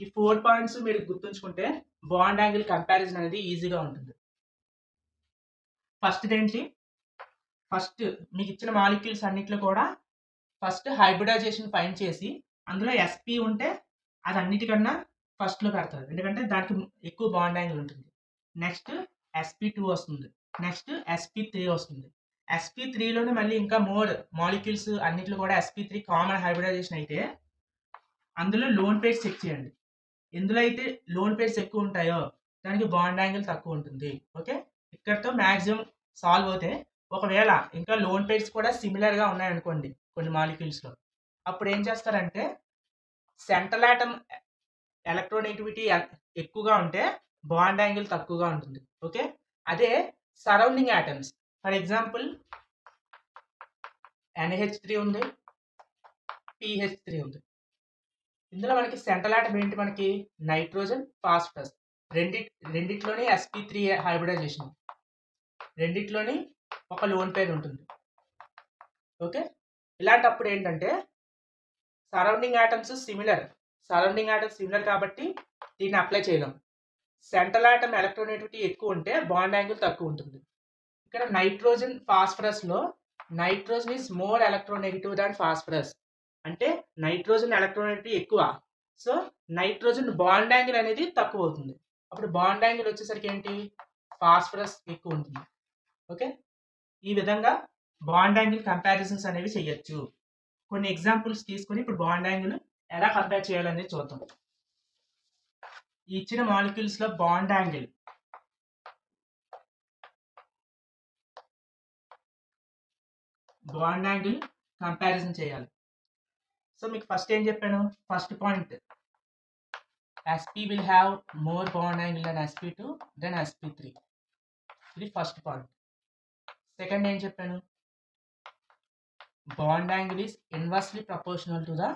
ఈ 4 పాయింట్స్ మీరు గుర్తుంచుకుంటే బాండ్ యాంగిల్ కంపారిజన్ అనేది ఈజీగా ఉంటుంది. ఫస్ట్ ఏంటి, ఫస్ట్ మీకు ఇచ్చిన మాలిక్యూల్స్ అన్నిట్లో కూడా ఫస్ట్ హైబ్రిడైజేషన్ ఫైండ్ చేసి అందులో sp ఉంటే అది అన్నిటికన్నా ఫస్ట్లో పెడతారు, ఎందుకంటే దానికి ఎక్కువ బాండ్ యాంగిల్ ఉంటుంది. నెక్స్ట్ sp2 వస్తుంది, నెక్స్ట్ sp3 వస్తుంది. sp3లోనే మళ్ళీ ఇంకా మోర్ మాలిక్యూల్స్ అన్నిట్లో కూడా sp3 కామన్ హైబ్రిడైజేషన్ అయితే అందులో లోన్ పేర్స్ చెక్ చేయండి. ఎందులో అయితే లోన్ పేర్స్ ఎక్కువ ఉంటాయో దానికి బాండ్ యాంగిల్ తక్కువ ఉంటుంది. ఓకే, ఇక్కడతో మ్యాక్సిమం సాల్వ్ అవుతాయి. ఒకవేళ ఇంకా లోన్ పేర్స్ కూడా సిమిలర్గా ఉన్నాయనుకోండి కొన్ని మాలిక్యూల్స్లో, అప్పుడు ఏం చేస్తారంటే సెంట్రల్ ఆటమ్ ఎలక్ట్రోనెగటివిటీ ఎక్కువగా ఉంటే బాండ్ యాంగిల్ తక్కువగా ఉంటుంది. ఓకే, అదే surrounding atoms for example NH3 ఉంది, PH3 ఉంది. ఇందులో మనకి సెంట్రల్ ఆటమ్ ఏంటి, మనకి నైట్రోజన్ ఫాస్ఫరస్, రెండిట్లోని sp3 హైబ్రిడైజేషన్, రెండిట్లోని ఒక లోన్ పేర్ ఉంటుంది. ఓకే, ఇలాంటప్పుడు ఏంటంటే సరౌండింగ్ ఆటమ్స్ సిమిలర్ కాబట్టి దీన్ని అప్లై చేయలేం. సెంట్రల్ ఆటమ్ ఎలక్ట్రోనెగటివిటీ ఎక్కువ ఉంటే బాండ్ యాంగిల్ తక్కువ ఉంటుంది. ఇక్కడ నైట్రోజన్ ఫాస్ఫరస్లో nitrogen is more electronegative than phosphorus, అంటే నైట్రోజన్ ఎలక్ట్రోనెగటివిటీ ఎక్కువ, సో నైట్రోజన్ బాండ్ యాంగిల్ అనేది తక్కువ అవుతుంది. అప్పుడు బాండ్ యాంగిల్ వచ్చేసరికి ఏంటి, ఫాస్ఫరస్ ఎక్కువ ఉంటుంది. ఓకే, ఈ విధంగా బాండ్ యాంగిల్ కంపారిజన్స్ అనేవి చేయొచ్చు. కొన్ని ఎగ్జాంపుల్స్ తీసుకొని ఇప్పుడు బాండ్ యాంగిల్ ఎలా కంపేర్ చేయాలనేది చూద్దాం. ఇచ్చిన మాలిక్యూల్స్లో బాండ్ యాంగిల్ కంపారిజన్ చేయాలి. సో మీకు ఫస్ట్ ఏం చెప్పాను, first point sp will have more bond angle than sp2 than sp3, ఇది ఫస్ట్ పాయింట్. సెకండ్ ఏం చెప్పాను, bond angle is inversely proportional to the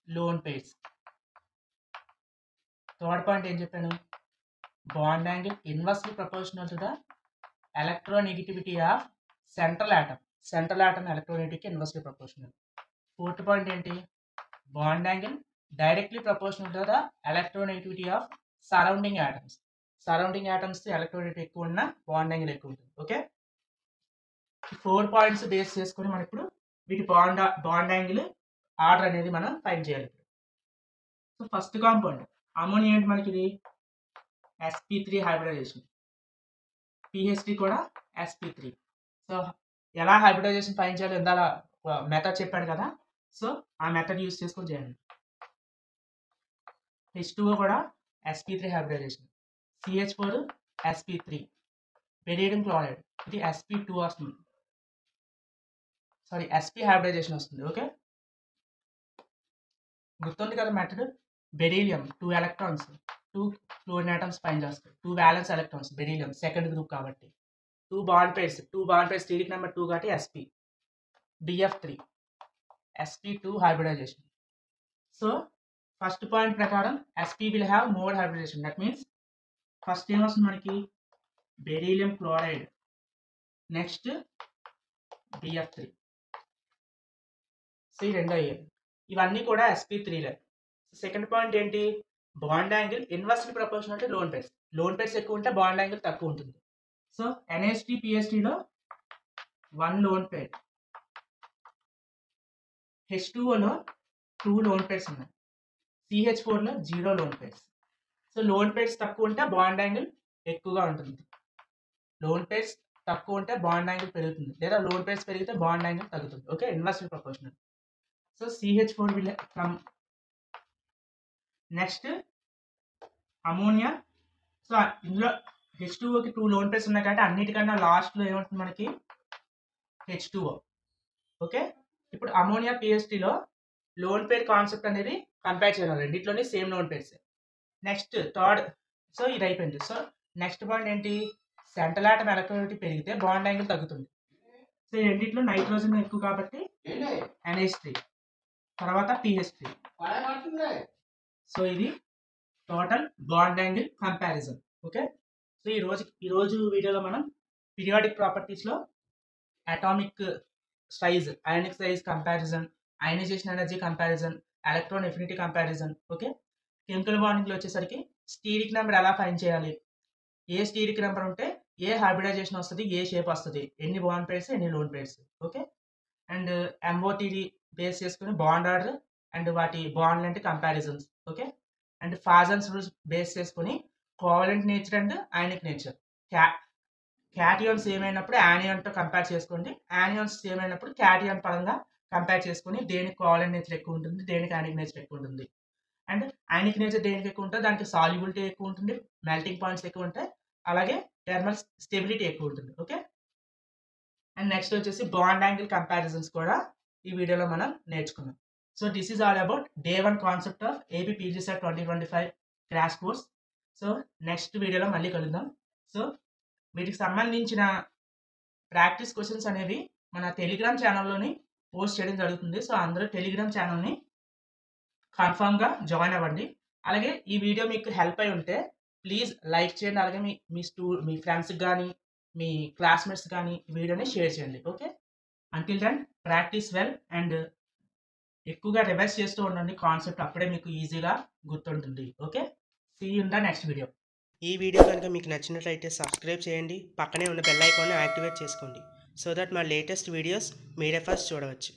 lone pairs. Third point ఏం చెప్పాను, bond angle inversely proportional to the electronegativity of central atom ఎలక్ట్రోనెగటివిటీకి ఇన్వర్స్లీ ప్రపోర్షనల్. ఫోర్త్ పాయింట్ ఏంటి, bond angle directly proportional to the electronegativity of surrounding atoms electronegativity ఎక్కువ ఉన్న బాండ్ యాంగిల్ ఎక్కువ ఉంటుంది. ఓకే, ఈ 4 పాయింట్స్ బేస్ చేసుకొని మనం ఇప్పుడు వీటి బాండ్ యాంగిల్ ఆర్డర్ అనేది మనం ఫైండ్ చేయాలి. సో ఫస్ట్ కాంపౌండ్ అమోనియా ఏంటి, మనకి ఇది sp3 హైబ్రిడైజేషన్, PH3 కూడా sp3. సో ఎలా హైబ్రిడైజేషన్ ఫైండ్ చేయాలో ఇందాక మెథడ్ చెప్పాను కదా, సో ఆ మెథడ్ యూజ్ చేసుకొని చేయండి. H2O కూడా sp3 hybridisation, CH4 sp3, బెరీడియం chloride ఇది sp2 వస్తుంది, సారీ sp హైబ్రిడైజేషన్ వస్తుంది. ఓకే, గుర్తుంది కదా method, beryllium 2 electrons 2 chlorine atoms పైన చేస్తాయి, 2 violence electrons, beryllium second group కాబట్టి 2 బాండ్ పేర్స్ స్టీరిక్ నెంబర్ 2 కాబట్టి sp, BF3 sp2 hybridisation. So first point ప్రకారం sp will have more hybridisation, that means first ఏమొస్తుంది మనకి beryllium chloride, next BF3, so ఈ రెండో అయ్యాయి, ఇవన్నీ కూడా sp3లే. సెకండ్ పాయింట్ ఏంటి, bond angle inversely proportional to lone pairs ఎక్కువ ఉంటే బాండ్ యాంగిల్ తక్కువ ఉంటుంది. సో NH3 PH3లో 1 లోన్ పేర్, H2Oలో 2 లోన్ పేర్స్ ఉన్నాయి, CH4లో 0 lone pairs. So lone pairs తక్కువ ఉంటే బాండ్ యాంగిల్ ఎక్కువగా ఉంటుంది, లోన్ పేర్స్ తక్కువ ఉంటే బాండ్ యాంగిల్ పెరుగుతుంది, లేదా లోన్ పేర్స్ పెరిగితే బాండ్ యాంగిల్ తగ్గుతుంది. Okay, inversely proportional. So CH4 will from next ammonia. So ఇందులో H2Oకి 2 లోన్ పేర్స్ ఉన్నాయి కాబట్టి అన్నిటికన్నా లాస్ట్లో ఏముంటుంది మనకి H2O. ఓకే, ఇప్పుడు అమోనియా PH3లో లోన్ పేర్ కాన్సెప్ట్ అనేది కంపేర్ చేయాలి, రెండిట్లోనే same lone pairs. Next third, so ఇది అయిపోయింది. సో నెక్స్ట్ పాయింట్ ఏంటి, సెంట్రల్ ఆటమ్ ఎలక్ట్రోనెగటివిటీ పెరిగితే బాండ్ యాంగిల్ తగ్గుతుంది. సో ఈ రెండిట్లో నైట్రోజన్ ఎక్కువ కాబట్టి NH3, తర్వాత PH3. సో ఇది total bond angle comparison. Okay, so ఈరోజు వీడియోలో మనం పీరియాడిక్ ప్రాపర్టీస్లో atomic size, ionic size comparison, ionisation energy comparison, electron affinity comparison. Okay, chemical బాండింగ్లో వచ్చేసరికి స్టీరిక్ నెంబర్ ఎలా ఫైండ్ చేయాలి, ఏ స్టీరిక్ నెంబర్ ఉంటే ఏ హైబ్రిడైజేషన్ వస్తుంది, ఏ షేప్ వస్తుంది, ఎన్ని బాండ్ పేర్స్ ఎన్ని lone pairs. Okay, and MOTD base చేసుకుని బాండ్ ఆర్డర్ అండ్ వాటి బాండ్ లాంటి comparisons. Okay, and Fajans rules base చేసుకుని covalent nature and ionic nature, cations ఏమైనప్పుడు యానియాన్తో కంపేర్ చేసుకోండి, యానియాన్స్ ఏమైనప్పుడు క్యాటియాన్ పరంగా కంపేర్ చేసుకుని దేనికి కోవలెంట్ నేచర్ ఎక్కువ ఉంటుంది, దేనికి అయానిక్ నేచర్ ఎక్కువ ఉంటుంది, అండ్ అయానిక్ నేచర్ దేనికి ఎక్కువ ఉంటుంది, దానికి సాల్యుబిలిటీ ఎక్కువ ఉంటుంది, మెల్టింగ్ పాయింట్స్ ఎక్కువ ఉంటాయి, అలాగే థర్మల్ స్టెబిలిటీ ఎక్కువ ఉంటుంది. ఓకే, అండ్ నెక్స్ట్ వచ్చేసి బాండ్ యాంగిల్ కంపారిజన్స్ కూడా ఈ వీడియోలో మనం నేర్చుకున్నాం. So this is all about day 1 concept of AP PG set 2025 crash course. So next వీడియోలో మళ్ళీ కలుద్దాం. సో వీటికి సంబంధించిన ప్రాక్టీస్ క్వశ్చన్స్ అనేవి మన టెలిగ్రామ్ ఛానల్లోని పోస్ట్ చేయడం జరుగుతుంది. సో అందరూ టెలిగ్రామ్ ఛానల్ని కన్ఫామ్గా జాయిన్ అవ్వండి. అలాగే ఈ వీడియో మీకు హెల్ప్ అయి ఉంటే ప్లీజ్ లైక్ చేయండి. అలాగే మీ ఫ్రెండ్స్కి కానీ మీ క్లాస్మేట్స్ కానీ ఈ వీడియోని షేర్ చేయండి. Okay, until then practise well and ఎక్కువగా రివైజ్ చేస్తూ ఉండండి కాన్సెప్ట్. అప్పుడే మీకు ఈజీగా గుర్తుంటుంది. Okay, see you in the next video. ఈ వీడియో కనుక మీకు నచ్చినట్లయితే సబ్స్క్రైబ్ చేయండి, పక్కనే ఉన్న బెల్ ఐకాన్ని యాక్టివేట్ చేసుకోండి సో దట్ మా లేటెస్ట్ వీడియోస్ మీరే ఫస్ట్ చూడవచ్చు.